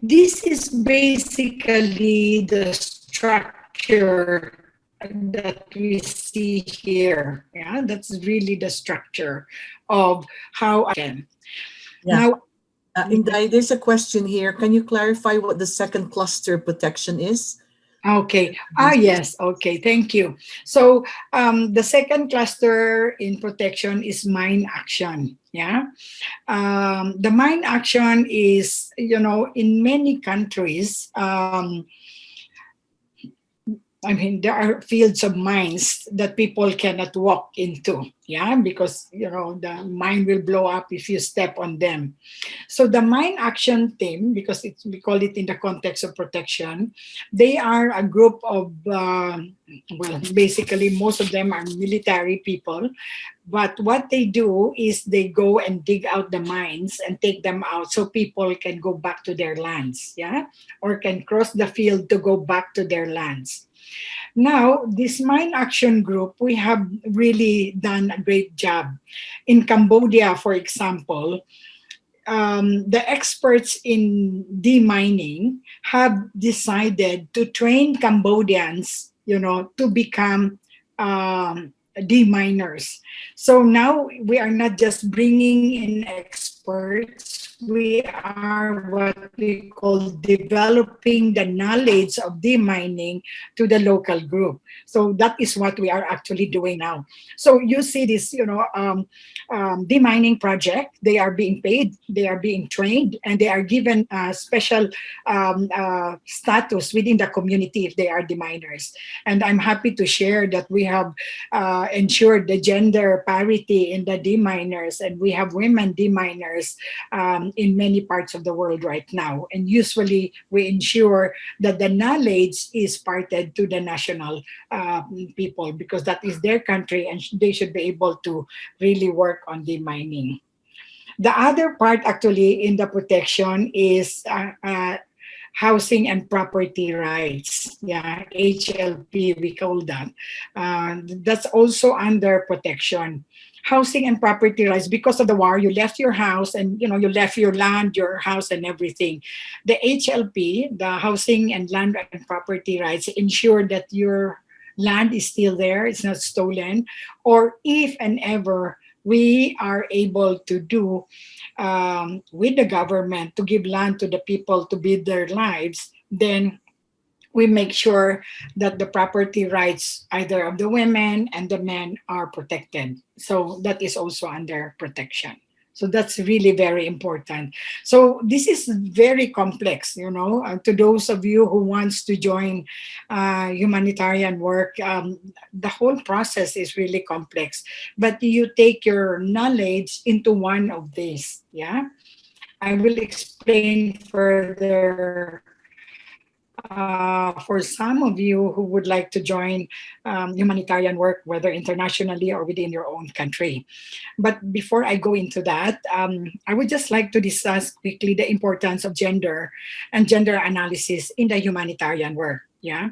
this is basically the structure that we see here. Yeah, that's really the structure of how I can. Yeah. Now, Indai, there's a question here. Can you clarify what the second cluster protection is? okay. Yes. Okay. Thank you. So the second cluster in protection is mine action. Yeah. The mine action is, in many countries, there are fields of mines that people cannot walk into, yeah, because, the mine will blow up if you step on them. So the mine action team, because we call it in the context of protection, they are a group of, basically most of them are military people. But what they do is they go and dig out the mines and take them out so people can go back to their lands, yeah, or can cross the field to go back to their lands. Now, this mine action group, we have really done a great job. In Cambodia, for example, the experts in demining have decided to train Cambodians, to become deminers. So now we are not just bringing in experts, we are what we call developing the knowledge of demining to the local group. So that is what we are actually doing now. So you see this, demining project, they are being paid, they are being trained, and they are given a special status within the community if they are deminers. And I'm happy to share that we have ensured the gender parity in the deminers, and we have women deminers in many parts of the world right now. And usually we ensure that the knowledge is parted to the national people, because that is their country and they should be able to really work on demining. The other part actually in the protection is housing and property rights. Yeah, HLP, we call that. That's also under protection. Housing and property rights, because of the war, you left your house and you left your land, your house and everything. The HLP, the housing and land and property rights, ensure that your land is still there, it's not stolen, or if and ever we are able to do with the government to give land to the people to build their lives, then we make sure that the property rights either of the women and the men are protected. So that is also under protection. So that's really very important. So this is very complex, to those of you who wants to join humanitarian work, the whole process is really complex. But you take your knowledge into one of these, yeah? I will explain further for some of you who would like to join humanitarian work, whether internationally or within your own country. But before I go into that, I would just like to discuss quickly the importance of gender and gender analysis in the humanitarian work. Yeah,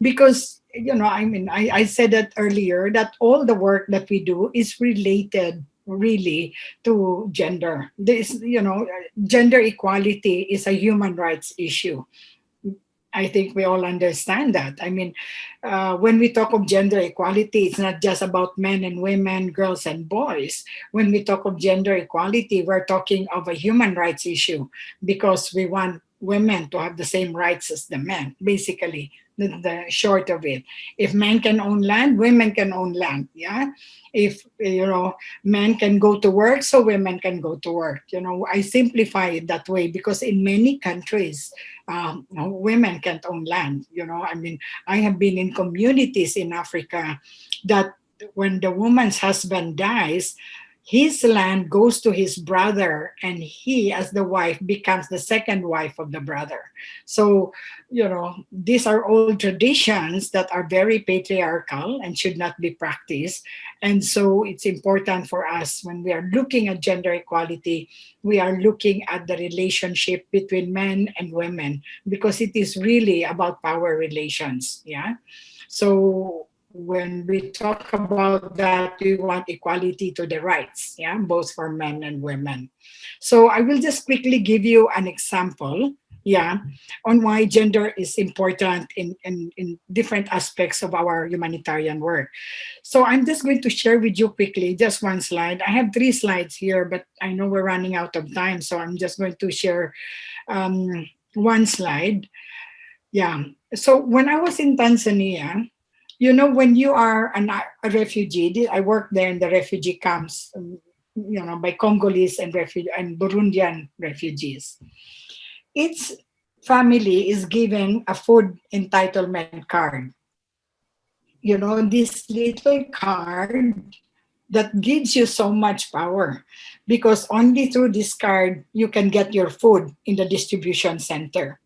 because I said that earlier that all the work that we do is related really to gender. This, gender equality is a human rights issue. I think we all understand that. I mean, when we talk of gender equality, it's not just about men and women, girls and boys. When we talk of gender equality, we're talking of a human rights issue because we want women to have the same rights as the men, basically, the short of it. If men can own land, women can own land, yeah? If, men can go to work, so women can go to work. I simplify it that way because in many countries, women can't own land. I mean, I have been in communities in Africa that when the woman's husband dies, his land goes to his brother, and he, as the wife, becomes the second wife of the brother. So, these are all traditions that are very patriarchal and should not be practiced. And so it's important for us when we are looking at gender equality, we are looking at the relationship between men and women because it is really about power relations. Yeah. So when we talk about that, we want equality to the rights, yeah, both for men and women. So I will just quickly give you an example, yeah, on why gender is important in different aspects of our humanitarian work. So I'm just going to share with you quickly just one slide. I have 3 slides here, but I know we're running out of time, so I'm just going to share one slide. Yeah. So when I was in Tanzania, when you are a refugee, I worked there in the refugee camps, by Congolese and Burundian refugees. Each family is given a food entitlement card. This little card that gives you so much power because only through this card you can get your food in the distribution center.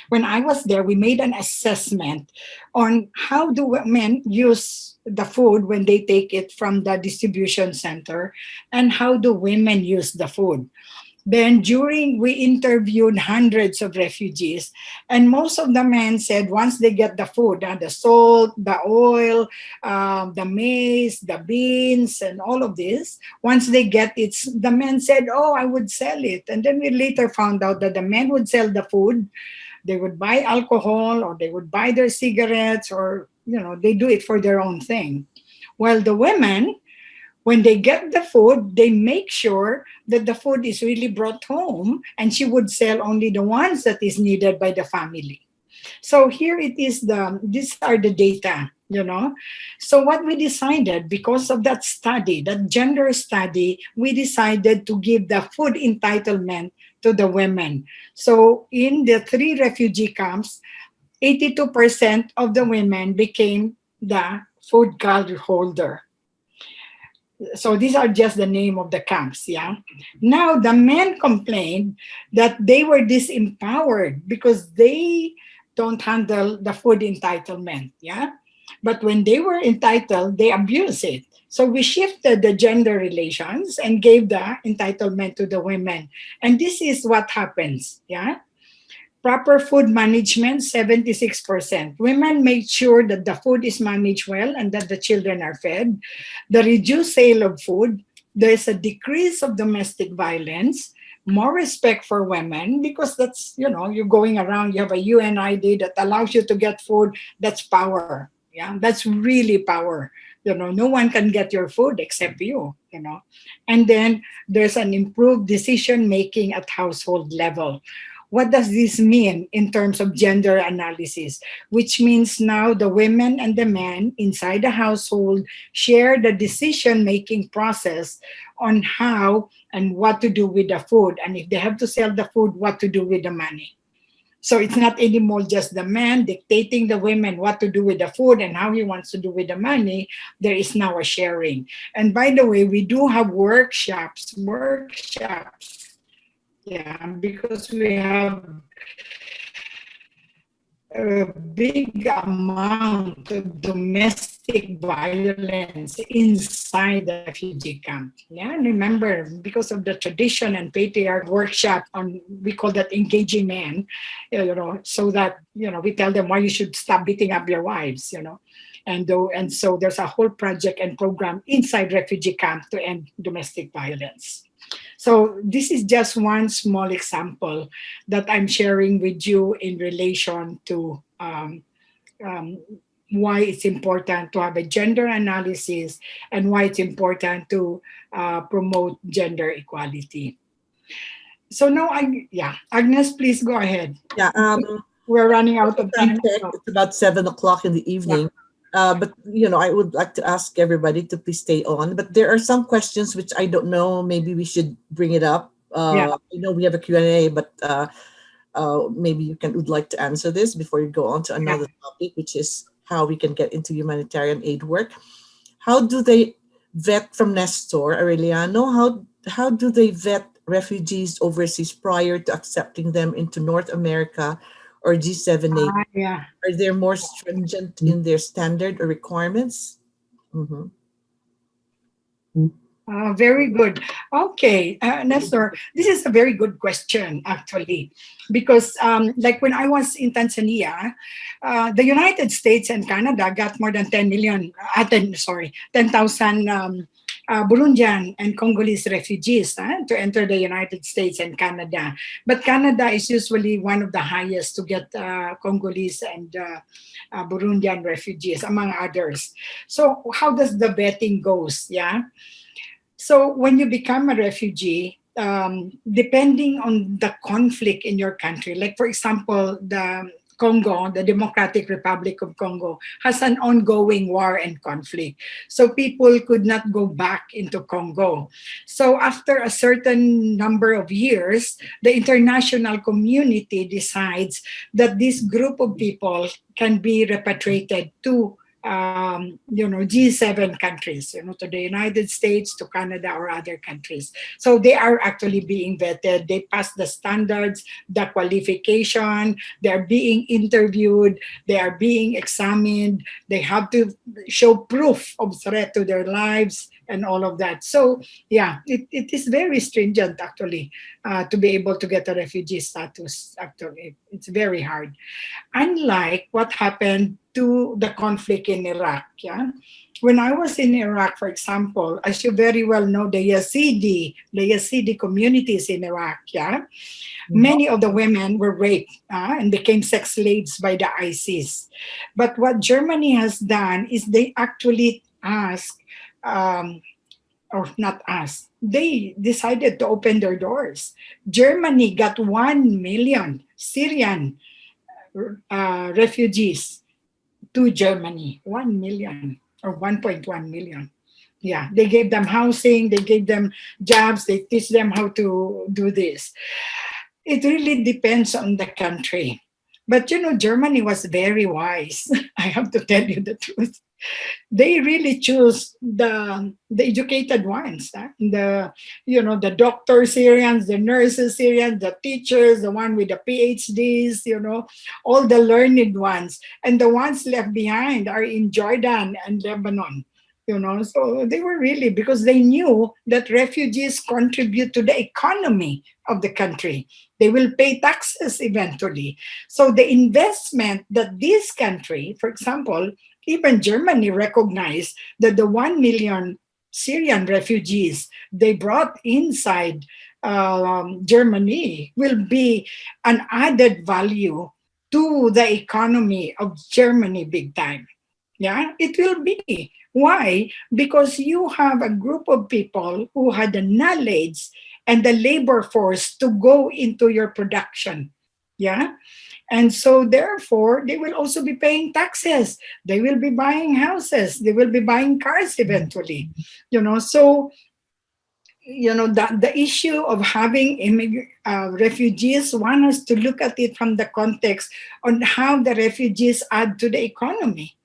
When I was there, we made an assessment on how do men use the food when they take it from the distribution center and how do women use the food. Then we interviewed hundreds of refugees, and most of the men said once they get the food, the salt, the oil, the maize, the beans, and all of this, once they get it, the men said, oh, I would sell it. And then we later found out that the men would sell the food, they would buy alcohol, or they would buy their cigarettes, or, they do it for their own thing. While the women, when they get the food, they make sure that the food is really brought home, and she would sell only the ones that is needed by the family. So here it is, these are the data, So what we decided, because of that study, that gender study, we decided to give the food entitlement to the women. So in the 3 refugee camps, 82% of the women became the food card holder. So these are just the name of the camps, yeah? Now the men complained that they were disempowered because they don't handle the food entitlement, yeah? But when they were entitled, they abuse it. So we shifted the gender relations and gave the entitlement to the women. And this is what happens, yeah? Proper food management, 76%. Women make sure that the food is managed well and that the children are fed. The reduced sale of food, there's a decrease of domestic violence, more respect for women, because that's, you're going around, you have a UNID that allows you to get food. That's power. Yeah, that's really power. No one can get your food except you, And then there's an improved decision making at household level. what does this mean in terms of gender analysis? Which means now the women and the men inside the household share the decision-making process on how and what to do with the food. And if they have to sell the food, what to do with the money. So it's not anymore just the man dictating the women what to do with the food and how he wants to do with the money. There is now a sharing. And by the way, we do have workshops. Yeah, because we have a big amount of domestic violence inside the refugee camp. Yeah, and remember, because of the tradition and patriarch workshop on, we call that engaging men, so that, we tell them why you should stop beating up your wives, and so there's a whole project and program inside refugee camp to end domestic violence. So this is just one small example that I'm sharing with you in relation to why it's important to have a gender analysis and why it's important to promote gender equality. So now, Agnes, please go ahead. Yeah. We're running out of time. It's about 7 o'clock in the evening. But I would like to ask everybody to please stay on. But there are some questions which I don't know. Maybe we should bring it up. We have a Q&A, but maybe you would like to answer this before you go on to another topic, which is how we can get into humanitarian aid work. How do they vet, from Nestor Aureliano, how do they vet refugees overseas prior to accepting them into North America or G7 nations? Are they more stringent in their standard or requirements? Mm-hmm. Very good. Okay, Nestor, this is a very good question, actually, because like when I was in Tanzania, the United States and Canada got more than 10,000 Burundian and Congolese refugees to enter the United States and Canada. But Canada is usually one of the highest to get Congolese and Burundian refugees, among others. So how does the vetting goes? Yeah. So when you become a refugee, depending on the conflict in your country, like for example, the Congo, the Democratic Republic of Congo, has an ongoing war and conflict. So people could not go back into Congo. So after a certain number of years, the international community decides that this group of people can be repatriated to G7 countries, to the United States, to Canada, or other countries. So they are actually being vetted. They pass the standards, the qualification, they're being interviewed, they are being examined, they have to show proof of threat to their lives and all of that. So yeah, it is very stringent actually to be able to get a refugee status. Actually, it's very hard. Unlike what happened to the conflict in Iraq. Yeah, when I was in Iraq, for example, as you very well know, the Yazidi communities in Iraq. Yeah, many of the women were raped and became sex slaves by the ISIS. But what Germany has done is they actually asked, or not asked, they decided to open their doors. Germany got 1 million Syrian refugees to Germany, 1 million or 1.1 million. Yeah, they gave them housing, they gave them jobs, they teach them how to do this. It really depends on the country. But Germany was very wise. I have to tell you the truth. They really choose the educated ones, the doctor Syrians, the nurses Syrians, the teachers, the one with the PhDs, all the learned ones, and the ones left behind are in Jordan and Lebanon. So they were really, because they knew that refugees contribute to the economy of the country. They will pay taxes eventually. So the investment that this country, for example, even Germany recognized that the 1 million Syrian refugees they brought inside Germany will be an added value to the economy of Germany big time. Yeah, it will be. Why? Because you have a group of people who had the knowledge and the labor force to go into your production. Yeah. And so therefore, they will also be paying taxes. They will be buying houses. They will be buying cars eventually. So the issue of having refugees, want us to look at it from the context on how the refugees add to the economy.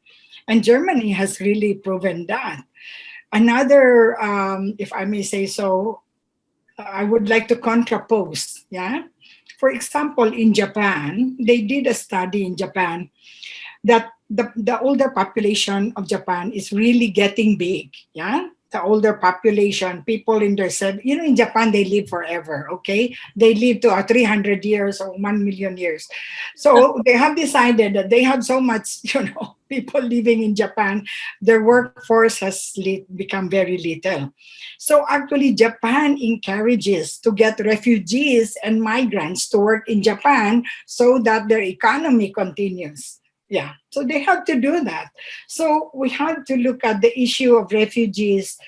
And Germany has really proven that. Another, if I may say so, I would like to contrapose. Yeah. For example, in Japan, they did a study in Japan that the older population of Japan is really getting big. Yeah. The older population, people in their in Japan, they live forever. Okay. They live to 300 years or 1 million years. So they have decided that they have so much, people living in Japan, their workforce has become very little. So actually, Japan encourages to get refugees and migrants to work in Japan so that their economy continues. Yeah, so they have to do that. So we have to look at the issue of refugees,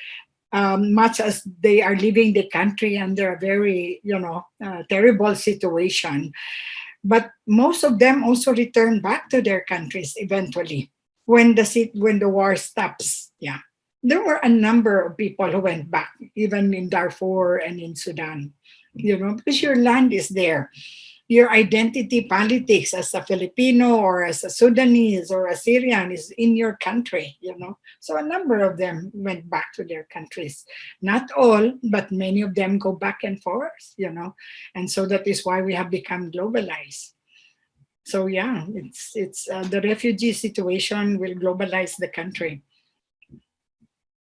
much as they are leaving the country under a very, terrible situation. But most of them also return back to their countries eventually when the war stops. Yeah, there were a number of people who went back, even in Darfur and in Sudan. Because your land is there, your identity politics as a Filipino or as a Sudanese or a Syrian is in your country. So a number of them went back to their countries. Not all, but many of them go back and forth. And so that is why we have become globalized. So yeah, it's the refugee situation will globalize the country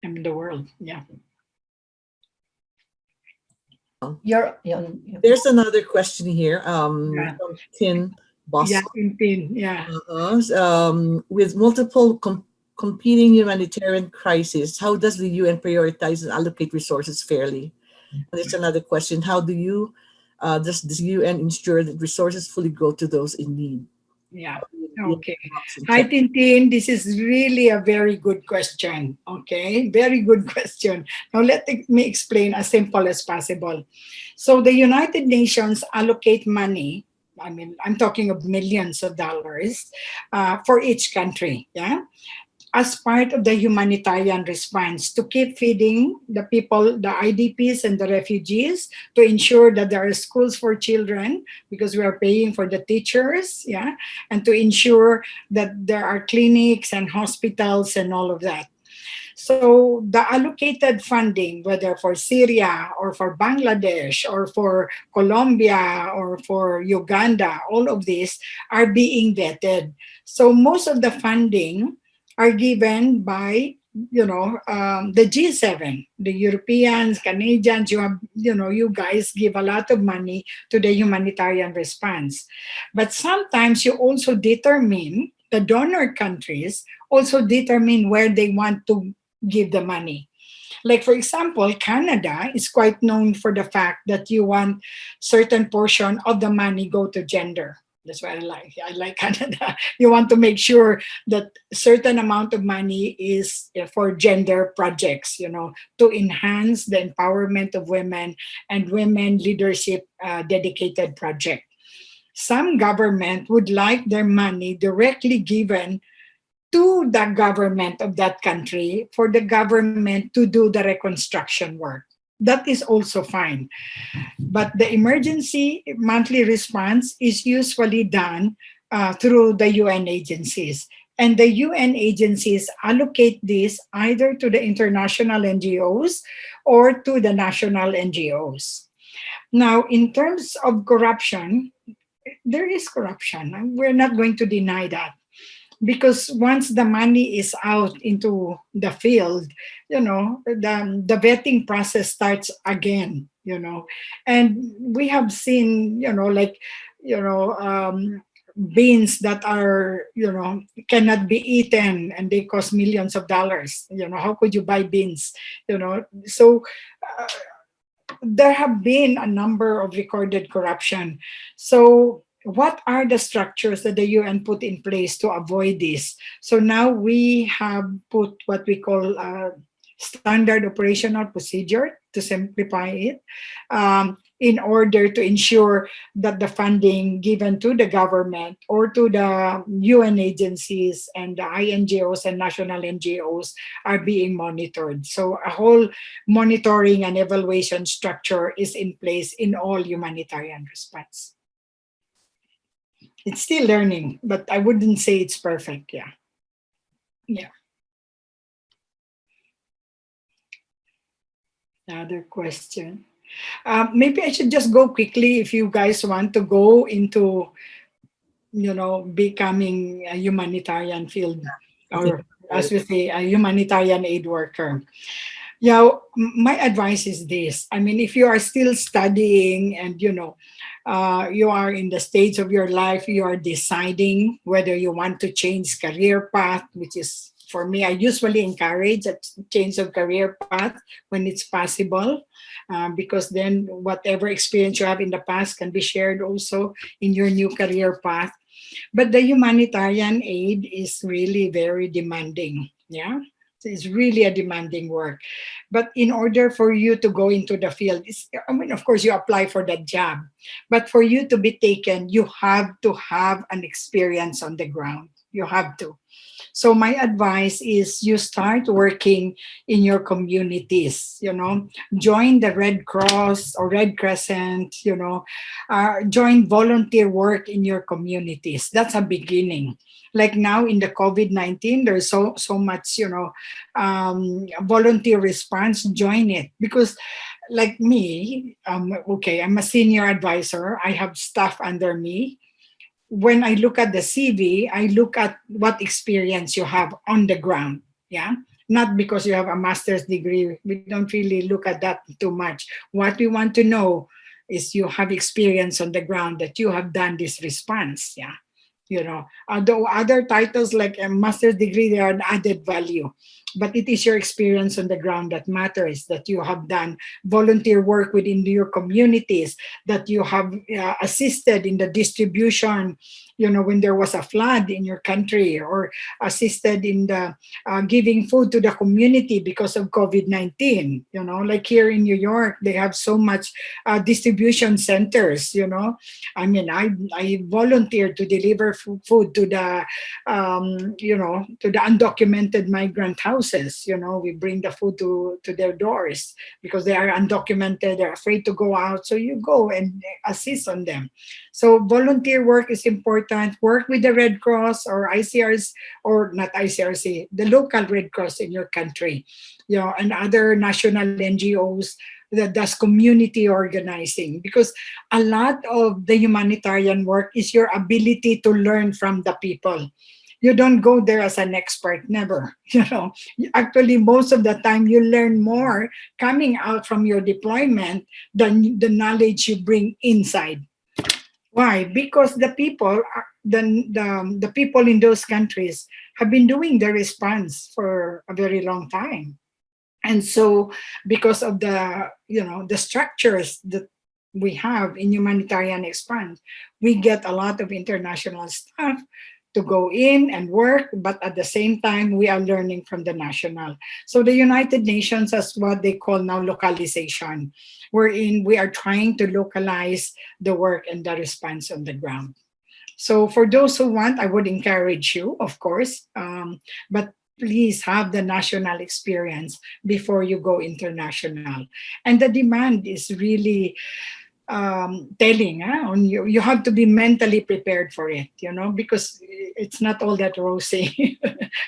and the world. Yeah. There's another question here Yeah. from Tin Yeah, Bosco. yeah. With multiple competing humanitarian crises, how does the UN prioritize and allocate resources fairly? And there's another question: how does the UN ensure that resources fully go to those in need? Yeah. Yeah, Okay. box and Hi, check. Tintin. This is really a very good question. Okay. Very good question. Now, me explain as simple as possible. So, the United Nations allocate money. I mean, I'm talking of millions of dollars for each country. Yeah, as part of the humanitarian response to keep feeding the people, the IDPs and the refugees, to ensure that there are schools for children because we are paying for the teachers, yeah, and to ensure that there are clinics and hospitals and all of that. So the allocated funding, whether for Syria or for Bangladesh or for Colombia or for Uganda, all of these are being vetted. So most of the funding are given by the G7, the Europeans, Canadians. You guys give a lot of money to the humanitarian response, but sometimes you also determine, the donor countries also determine where they want to give the money. Like, for example, Canada is quite known for the fact that you want certain portion of the money go to gender. That's what I like. I like Canada. You want to make sure that certain amount of money is for gender projects, to enhance the empowerment of women and women leadership dedicated project. Some government would like their money directly given to the government of that country for the government to do the reconstruction work. That is also fine. But the emergency monthly response is usually done through the UN agencies. And the UN agencies allocate this either to the international NGOs or to the national NGOs. Now, in terms of corruption, there is corruption. We're not going to deny that, because once the money is out into the field, the vetting process starts again, and we have seen, beans that are, cannot be eaten and they cost millions of dollars. How could you buy beans? So uh, there have been a number of recorded corruption. So what are the structures that the UN put in place to avoid this? So now we have put what we call standard operational procedure, to simplify it, in order to ensure that the funding given to the government or to the UN agencies and the INGOs and national NGOs are being monitored. So a whole monitoring and evaluation structure is in place in all humanitarian response. It's still learning, but I wouldn't say it's perfect. Yeah. Yeah. Another question. Maybe I should just go quickly if you guys want to go into, becoming a humanitarian field, or as we say, a humanitarian aid worker. Yeah, my advice is this. I mean, if you are still studying and, you are in the stage of your life, you are deciding whether you want to change career path, which is, for me, I usually encourage a change of career path when it's possible, because then whatever experience you have in the past can be shared also in your new career path. But the humanitarian aid is really very demanding. Yeah. It's really a demanding work. But in order for you to go into the field, of course, you apply for that job. But for you to be taken, you have to have an experience on the ground. You have to. So my advice is you start working in your communities, join the Red Cross or Red Crescent, join volunteer work in your communities. That's a beginning. Like now in the COVID-19, there's so much, volunteer response. Join it, because like me, okay, I'm a senior advisor. I have staff under me. When I look at the CV, I look at what experience you have on the ground. Yeah. Not because you have a master's degree. We don't really look at that too much. What we want to know is you have experience on the ground, that you have done this response. Yeah. Although other titles like a master's degree, they are an added value, but it is your experience on the ground that matters, that you have done volunteer work within your communities, that you have assisted in the distribution, when there was a flood in your country, or assisted in the giving food to the community because of COVID-19. Like here in New York, they have so much distribution centers. I mean, I volunteered to deliver food to the to the undocumented migrant houses. We bring the food to their doors because they are undocumented, they're afraid to go out, so you go and assist on them. So volunteer work is important. Work with the Red Cross or ICRC, or not ICRC, the local Red Cross in your country, and other national NGOs that does community organizing, because a lot of the humanitarian work is your ability to learn from the people. You don't go there as an expert, never. Actually, most of the time you learn more coming out from your deployment than the knowledge you bring inside. Why? Because the people, the people in those countries have been doing the response for a very long time. And so because of the structures that we have in humanitarian response, we get a lot of international staff to go in and work, but at the same time, we are learning from the national. So the United Nations has what they call now localization, wherein we are trying to localize the work and the response on the ground. So for those who want, I would encourage you, of course, but please have the national experience before you go international. And the demand is really telling on you. You have to be mentally prepared for it, because it's not all that rosy.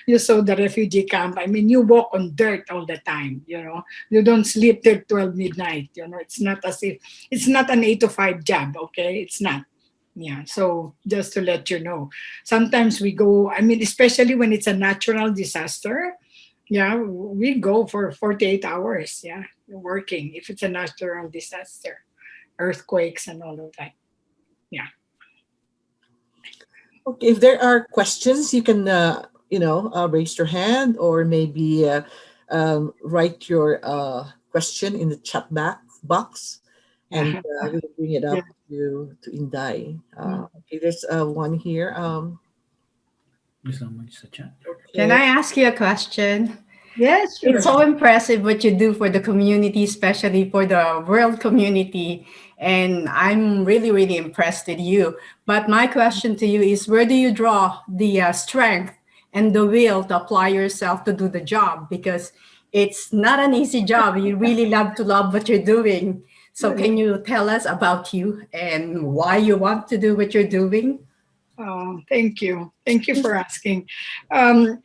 You saw the refugee camp. I mean, you walk on dirt all the time. You don't sleep till 12 midnight. It's not as if it's not an 8 to 5 job. Okay, it's not. Yeah, so just to let you know, sometimes we go, I mean, especially when it's a natural disaster, yeah, we go for 48 hours, yeah, working if it's a natural disaster, earthquakes and all of that. Yeah. Okay, if there are questions, you can, raise your hand, or maybe write your question in the chat box, and we'll bring it up to Indai. Okay, there's one here. There's not much to chat. Okay. Can I ask you a question? Yes, sure. It's so impressive what you do for the community, especially for the world community. And I'm really, really impressed with you. But my question to you is, where do you draw the strength and the will to apply yourself to do the job? Because it's not an easy job. You really love what you're doing. So can you tell us about you and why you want to do what you're doing? Oh, thank you. Thank you for asking. I'm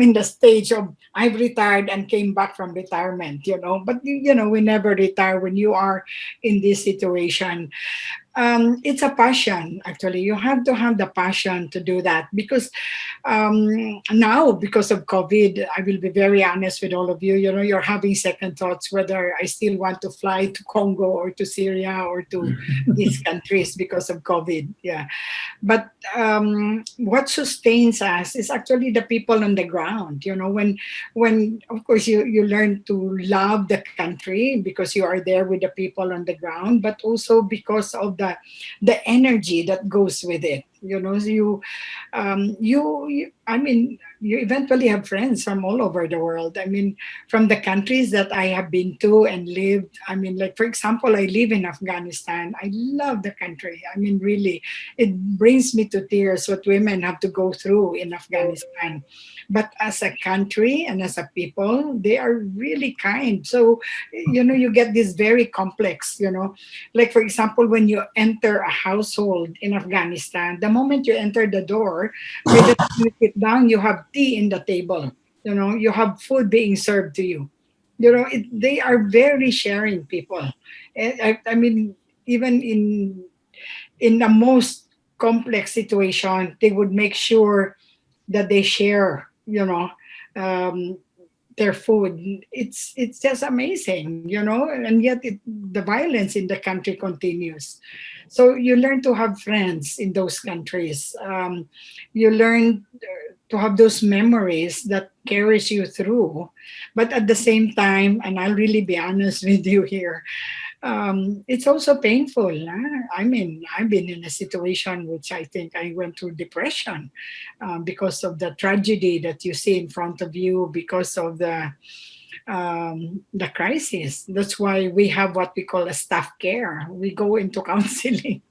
in the stage of I've retired and came back from retirement, but we never retire when you are in this situation. It's a passion, actually. You have to have the passion to do that because now, because of COVID, I will be very honest with all of you. You're having second thoughts whether I still want to fly to Congo or to Syria or to these countries because of COVID. Yeah. But what sustains us is actually the people on the ground. When of course you learn to love the country because you are there with the people on the ground, but also because of the energy that goes with it. So I mean, you eventually have friends from all over the world. I mean, from the countries that I have been to and lived. I mean, like, for example, I live in Afghanistan. I love the country. I mean, really, it brings me to tears what women have to go through in Afghanistan. But as a country and as a people, they are really kind. So, you get this very complex, like, for example, when you enter a household in Afghanistan, the moment you enter the door, by the time you sit down, you have tea in the table. You have food being served to you. They are very sharing people. I mean, even in the most complex situation, they would make sure that they share, um, their food. It's just amazing, and yet the violence in the country continues. So you learn to have friends in those countries. You learn to have those memories that carries you through. But at the same time, and I'll really be honest with you here, it's also painful. I mean, I've been in a situation which I think I went through depression because of the tragedy that you see in front of you, because of the crisis. That's why we have what we call a staff care. We go into counseling.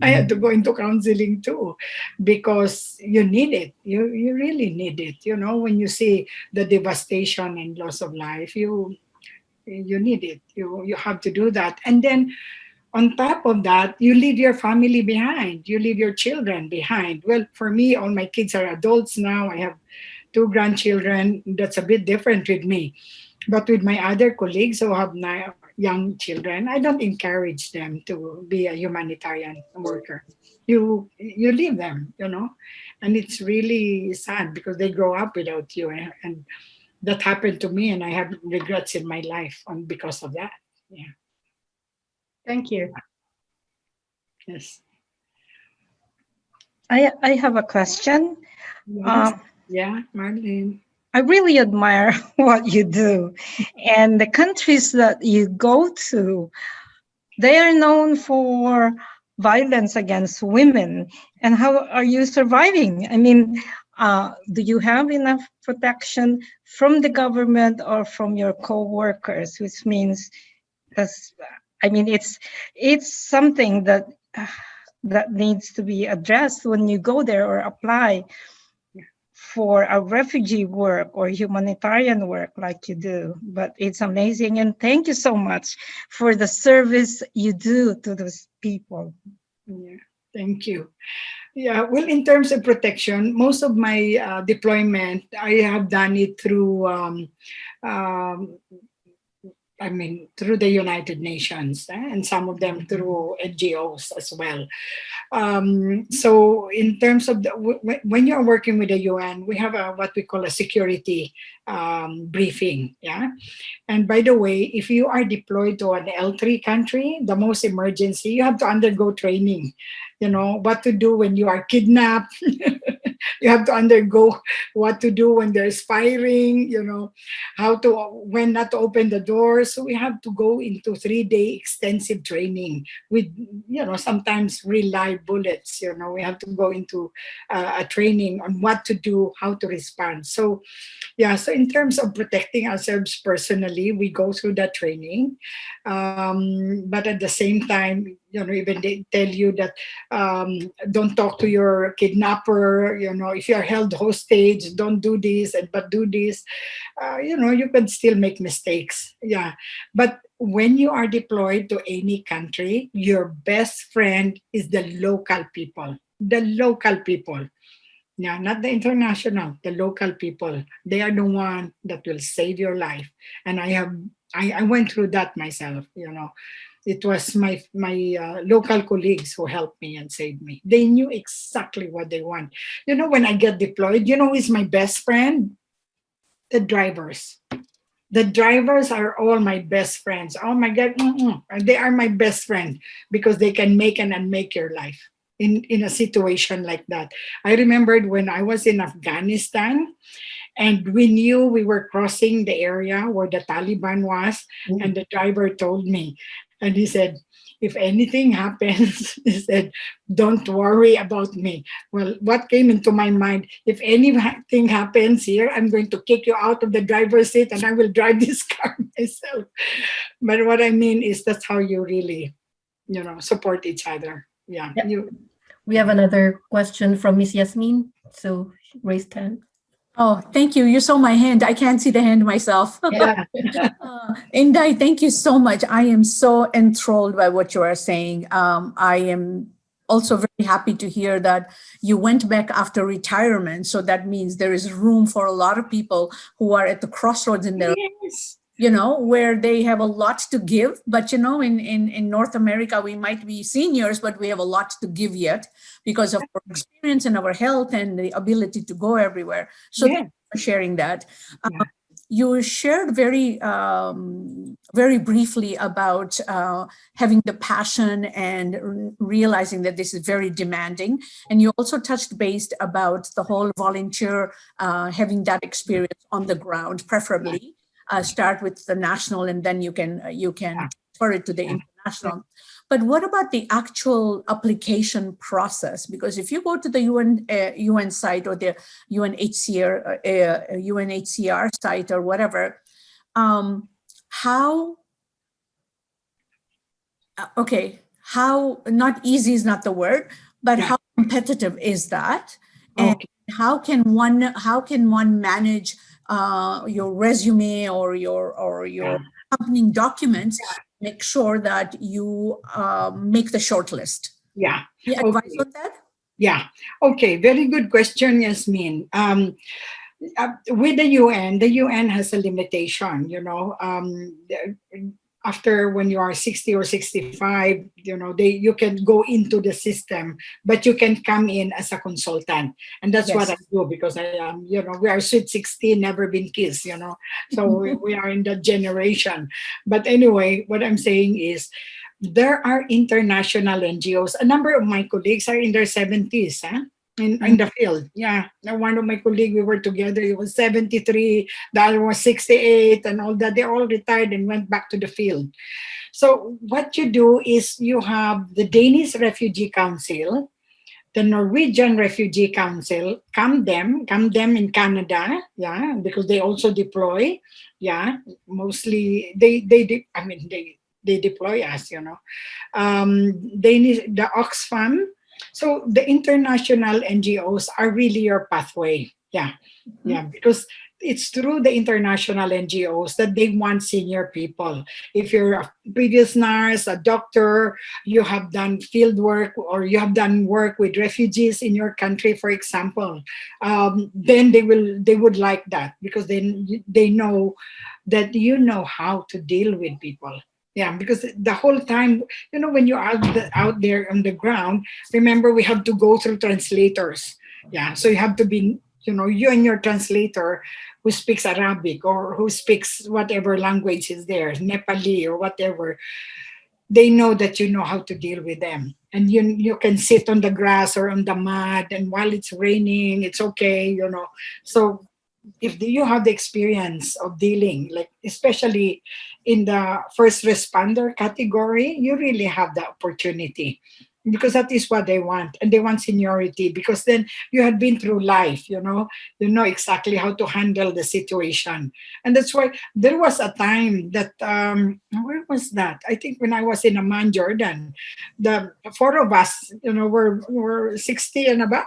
I had to go into counseling too, because you need it. You really need it. When you see the devastation and loss of life, you need it. You have to do that. And then on top of that, you leave your family behind. You leave your children behind. Well, for me, all my kids are adults now. I have two grandchildren. That's a bit different with me. But with my other colleagues who have now young children, I don't encourage them to be a humanitarian worker. You leave them, and it's really sad because they grow up without you, and that happened to me, and I have regrets in my life because of that. Yeah. Thank you. Yes. I have a question. Yes. Yeah, Marlene. I really admire what you do. And the countries that you go to, they are known for violence against women. And how are you surviving? I mean, do you have enough protection from the government or from your co-workers, which means, it's something that needs to be addressed when you go there or apply for a refugee work or humanitarian work like you do. But it's amazing, and thank you so much for the service you do to those people. Yeah, thank you. Yeah, well, in terms of protection, most of my deployment, I have done it through um, through the United Nations, and some of them through NGOs as well. So in terms of when you're working with the UN, we have what we call a security briefing. Yeah. And by the way, if you are deployed to an L3 country, the most emergency, you have to undergo training, what to do when you are kidnapped, You have to undergo what to do when there's firing, how to, when not to open the door. So we have to go into 3-day extensive training with, sometimes real live bullets. We have to go into a training on what to do, how to respond. So yeah, so in terms of protecting ourselves personally, we go through that training. But at the same time, even they tell you that don't talk to your kidnapper, if you're held hostage, don't do this, but do this. You can still make mistakes. Yeah. But when you are deployed to any country, your best friend is the local people. The local people. Yeah, not the international, the local people. They are the one that will save your life. And I went through that myself. It was my local colleagues who helped me and saved me. They knew exactly what they want. When I get deployed, who is my best friend? The drivers. The drivers are all my best friends. Oh my God, they are my best friend because they can make and unmake your life in a situation like that. I remembered when I was in Afghanistan and we knew we were crossing the area where the Taliban was, and the driver told me, and he said, if anything happens, he said, don't worry about me. Well, what came into my mind, if anything happens here, I'm going to kick you out of the driver's seat and I will drive this car myself. But what I mean is that's how you really, support each other. Yeah. Yep. We have another question from Miss Yasmin. So raised hand. Oh, thank you. You saw my hand. I can't see the hand myself. Yeah. Indai, thank you so much. I am so enthralled by what you are saying. I am also very happy to hear that you went back after retirement. So that means there is room for a lot of people who are at the crossroads in their Yes. where they have a lot to give. But, in North America, we might be seniors, but we have a lot to give yet because of our experience and our health and the ability to go everywhere. So thank you for sharing that. Yeah. You shared very, very briefly about having the passion and realizing that this is very demanding. And you also touched base about the whole volunteer, having that experience on the ground, preferably. Start with the national and then you can transfer it to the international. But what about the actual application process? Because if you go to the UN site or the UNHCR site or whatever, how not easy is not the word, but how competitive is that? And how can one manage your resume or your accompanying documents, make sure that you make the short list? Yeah. Any advice on that? Yeah. Okay. Very good question, Yasmin. With the UN has a limitation, after when you are 60 or 65, you can go into the system, but you can come in as a consultant. And that's what I do because I am, we are sweet 16, never been kissed, so we are in that generation. But anyway, what I'm saying is there are international NGOs. A number of my colleagues are in their 70s, in the field. Yeah. Now, one of my colleagues, we were together, he was 73, the other was 68 and all that. They all retired and went back to the field. So what you do is you have the Danish Refugee Council, the Norwegian Refugee Council, come them in Canada, because they also deploy. Mostly they deploy us, Danish, the Oxfam. So the international NGOs are really your pathway. Because it's through the international NGOs that they want senior people. If you're a previous nurse, a doctor, you have done field work or you have done work with refugees in your country, for example, then they would like that because then they know that you know how to deal with people. Yeah, because the whole time, when you're out there on the ground, remember we have to go through translators. Yeah, so you have to be, you and your translator who speaks Arabic or who speaks whatever language is there, Nepali or whatever. they know that you know how to deal with them. And you can sit on the grass or on the mud, and while it's raining, it's okay, you know. So if you have the experience of dealing, like especially in the first responder category, you really have the opportunity, because that is what they want, and they want seniority, because then you had been through life, you know exactly how to handle the situation. And that's why there was a time that where was that, I think when I was in Amman, Jordan, the four of us, were 60 and above.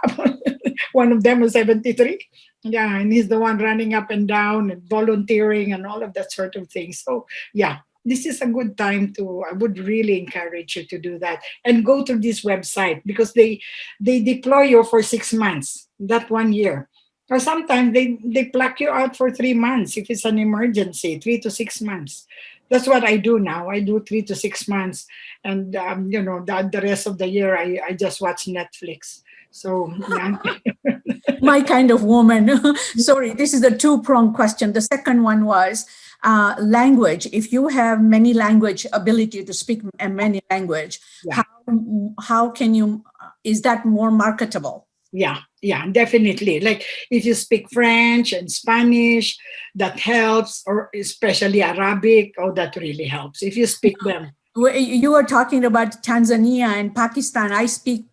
One of them was 73. Yeah, and he's the one running up and down and volunteering and all of that sort of thing. So yeah, this is a good time to, I would really encourage you to do that and go to this website, because they deploy you for 6 months, that 1 year. Or sometimes they pluck you out for 3 months if it's an emergency, 3 to 6 months. That's what I do now. I do 3 to 6 months, and the rest of the year I just watch Netflix. So yeah. My kind of woman. Sorry, this is a two-pronged question. The second one was language. If you have many language ability to speak many language, Yeah. how can you, is that more marketable? Yeah, definitely. Like if you speak French and Spanish, that helps, or especially Arabic, oh, that really helps if you speak them. You were talking about Tanzania and Pakistan. I speak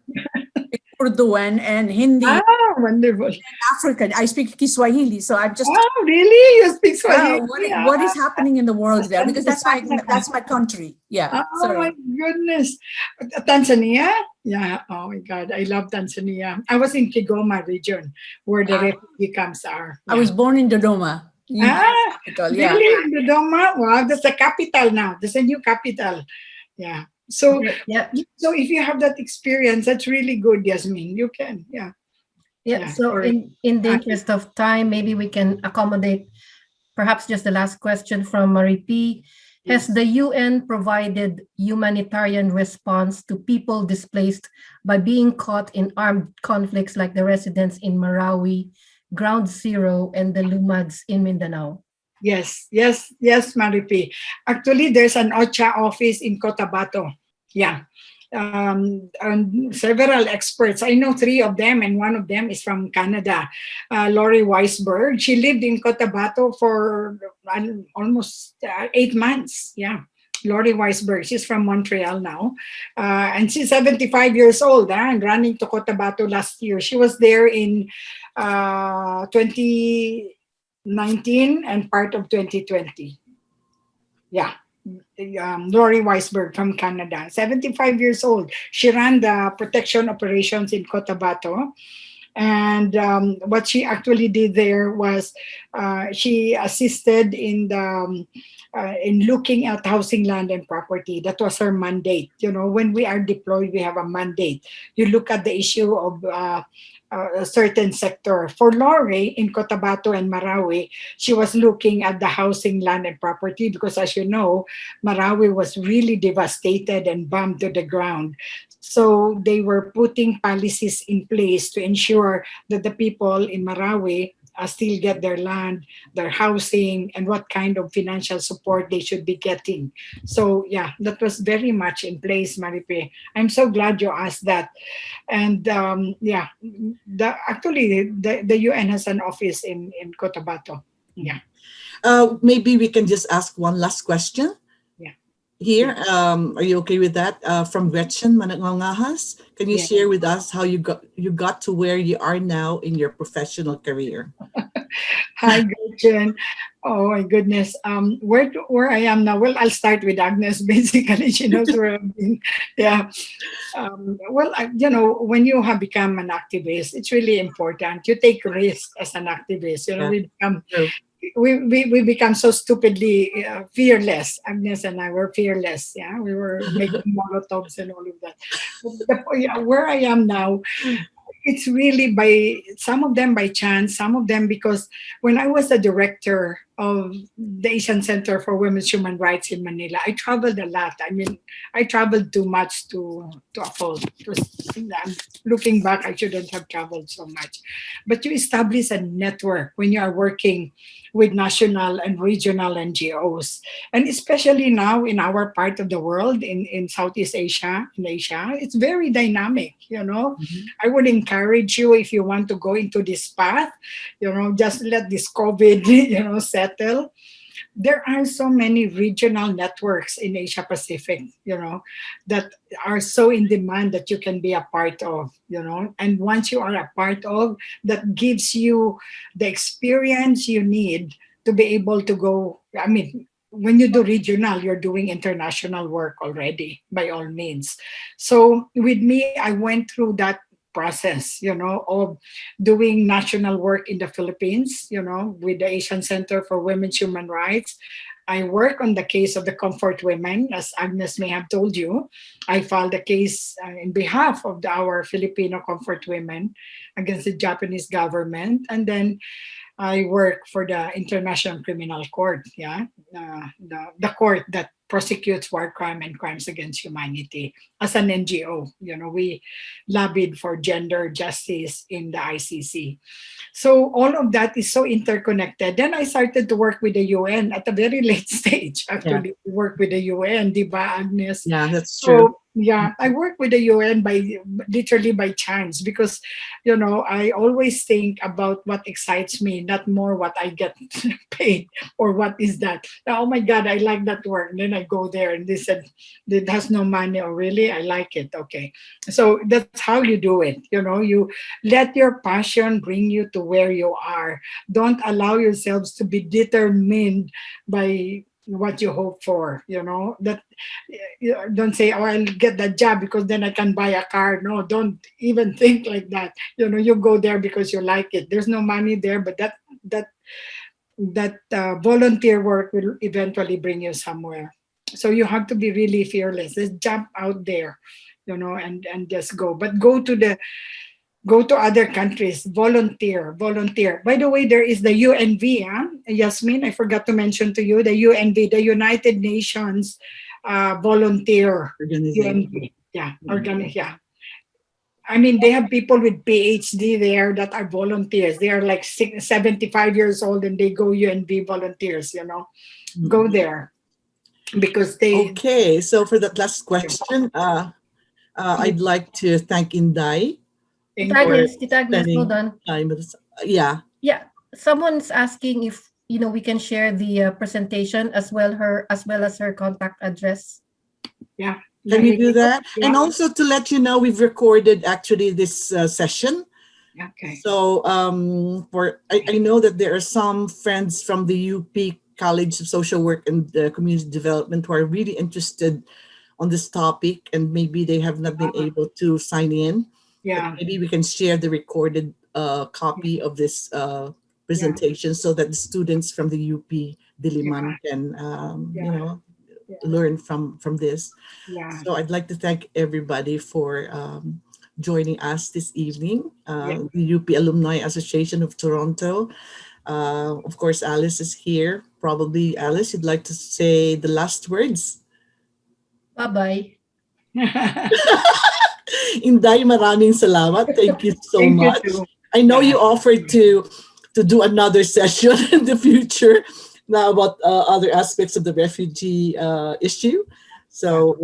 Urdu and Hindi. Ah, wonderful. African. I speak Kiswahili. So I'm just. Oh, really? You speak Swahili? What is happening in the world there? Because that's my country. Yeah. Oh sorry. my goodness. Tanzania? Yeah. Oh my God. I love Tanzania. I was in Kigoma region where the refugee camps are. I was born in Dodoma. Capital, yeah. Really? Dodoma? Wow, that's the capital now. That's a new capital. Yeah. So, so if you have that experience, that's really good, Yasmin. You can, yeah. Yeah. So in the interest of time, maybe we can accommodate perhaps just the last question from Marie P. Has the UN provided humanitarian response to people displaced by being caught in armed conflicts like the residents in Marawi, Ground Zero, and the Lumads in Mindanao? Yes, Marie P. Actually, there's an OCHA office in Cotabato. Yeah. And several experts. I know 3 of them, and one of them is from Canada, Lori Weisberg. She lived in Cotabato for almost 8 months. Yeah. Lori Weisberg. She's from Montreal now. And she's 75 years old and running to Cotabato last year. She was there in 2019 and part of 2020. Yeah. Lori Weisberg from Canada, 75 years old. She ran the protection operations in Cotabato. And what she actually did there was she assisted in looking at housing, land, and property. That was her mandate. When we are deployed, we have a mandate. You look at the issue of a certain sector. For Lori in Cotabato and Marawi, she was looking at the housing, land, and property, because as you know, Marawi was really devastated and bombed to the ground. So they were putting policies in place to ensure that the people in Marawi still get their land, their housing, and what kind of financial support they should be getting. So yeah, that was very much in place, Maripe. I'm so glad you asked that. And actually the UN has an office in Cotabato. Yeah. Maybe we can just ask one last question. Here, are you okay with that? From Gretchen Manangangahas, can you share with us how you got to where you are now in your professional career? Hi, Gretchen. Oh my goodness. Where I am now? Well, I'll start with Agnes. Basically, she knows where I've been. Yeah. When you have become an activist, it's really important. You take risks as an activist. We become so stupidly fearless. Agnes and I were fearless. Yeah, we were making molotovs and all of that. Where I am now, it's really some of them by chance, some of them because when I was the director of the Asian Center for Women's Human Rights in Manila. I traveled a lot. I mean, I traveled too much to afford. Looking back, I shouldn't have traveled so much. But you establish a network when you are working with national and regional NGOs. And especially now in our part of the world, in Southeast Asia, in Asia, it's very dynamic, you know. I would encourage you, if you want to go into this path, you know, just let this COVID, you know, settle. There are so many regional networks in Asia Pacific, you know, that are so in demand that you can be a part of, you know. And once you are a part of, that gives you the experience you need to be able to go. I mean, when you do regional, you're doing international work already, by all means. So with me, I went through that process, you know, of doing national work in the Philippines, you know, with the Asian Center for Women's Human Rights. I work on the case of the Comfort Women, as Agnes may have told you. I filed a case in behalf of our Filipino Comfort Women against the Japanese government. And then I work for the International Criminal Court, yeah, the court that prosecutes war crime and crimes against humanity as an NGO. You know, we lobbied for gender justice in the ICC. So all of that is so interconnected. Then I started to work with the UN at a very late stage. Actually, work with the UN, di ba, Agnes? Yeah, that's true. So yeah, I work with the UN by literally by chance, because, you know, I always think about what excites me, not more what I get paid or what is that. Oh my God, I like that work. And then I go there and they said it has no money. Oh really? I like it. Okay. So that's how you do it. You know, you let your passion bring you to where you are. Don't allow yourselves to be determined by what you hope for, you know. That, don't say, oh, I'll get that job because then I can buy a car. No, don't even think like that. You know, you go there because you like it. There's no money there, but that volunteer work will eventually bring you somewhere. So you have to be really fearless. Just jump out there, you know, and just go. But go to other countries, volunteer. By the way, there is the UNV, huh? Yasmin, I forgot to mention to you, the UNV, the United Nations volunteer Organization. UNV. Yeah, yeah. I mean, they have people with PhD there that are volunteers. They are like 75 years old and they go UNV volunteers, you know. Go there because they... Okay, so for that last question, I'd like to thank Indai Tita for Agnes, Tita Agnes, spending hold on. time with us. Yeah. Yeah, someone's asking if, you know, we can share the presentation as well as her contact address. Yeah. Can we do that? Yeah. And also to let you know, we've recorded actually this session. Okay. So I know that there are some friends from the UP College of Social Work and Community Development who are really interested on this topic, and maybe they have not been able to sign in. Yeah. But maybe we can share the recorded copy of this presentation so that the students from the UP Diliman can, you know, learn from this. Yeah. So I'd like to thank everybody for joining us this evening. The UP Alumni Association of Toronto. Of course, Alice is here. Probably, Alice, you'd like to say the last words? Bye-bye. Indai, maraming salamat. Thank you so Thank you much. too. I know you offered to do another session in the future now about other aspects of the refugee issue. So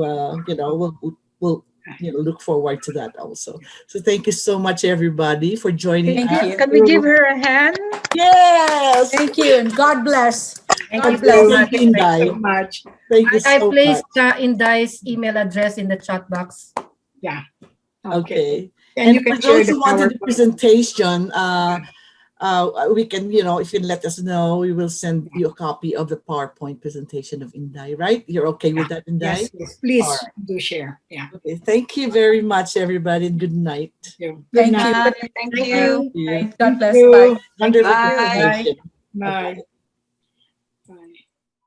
you know, we'll you know, look forward to that also. So thank you so much, everybody, for joining Thank us. you. Can we give her a hand? Yes. Thank you, and God bless. Thank God you bless. so Thank much. you, Thank you so Indai. much. Thank you I so placed much. Indai's email address in the chat box. Yeah. Okay. And you And can for share those the who wanted the PowerPoint. presentation, we can, you know, if you let us know, we will send you a copy of the PowerPoint presentation of Indai, right? You're okay with that, Indai? Yes, please All right. do share. Yeah. Okay. Thank you very much, everybody, and good night. Good Thank night. you. Thank Thank you. you. You. God bless. you. Bye. Thank Wonderful you. Bye. presentation. Bye. Okay.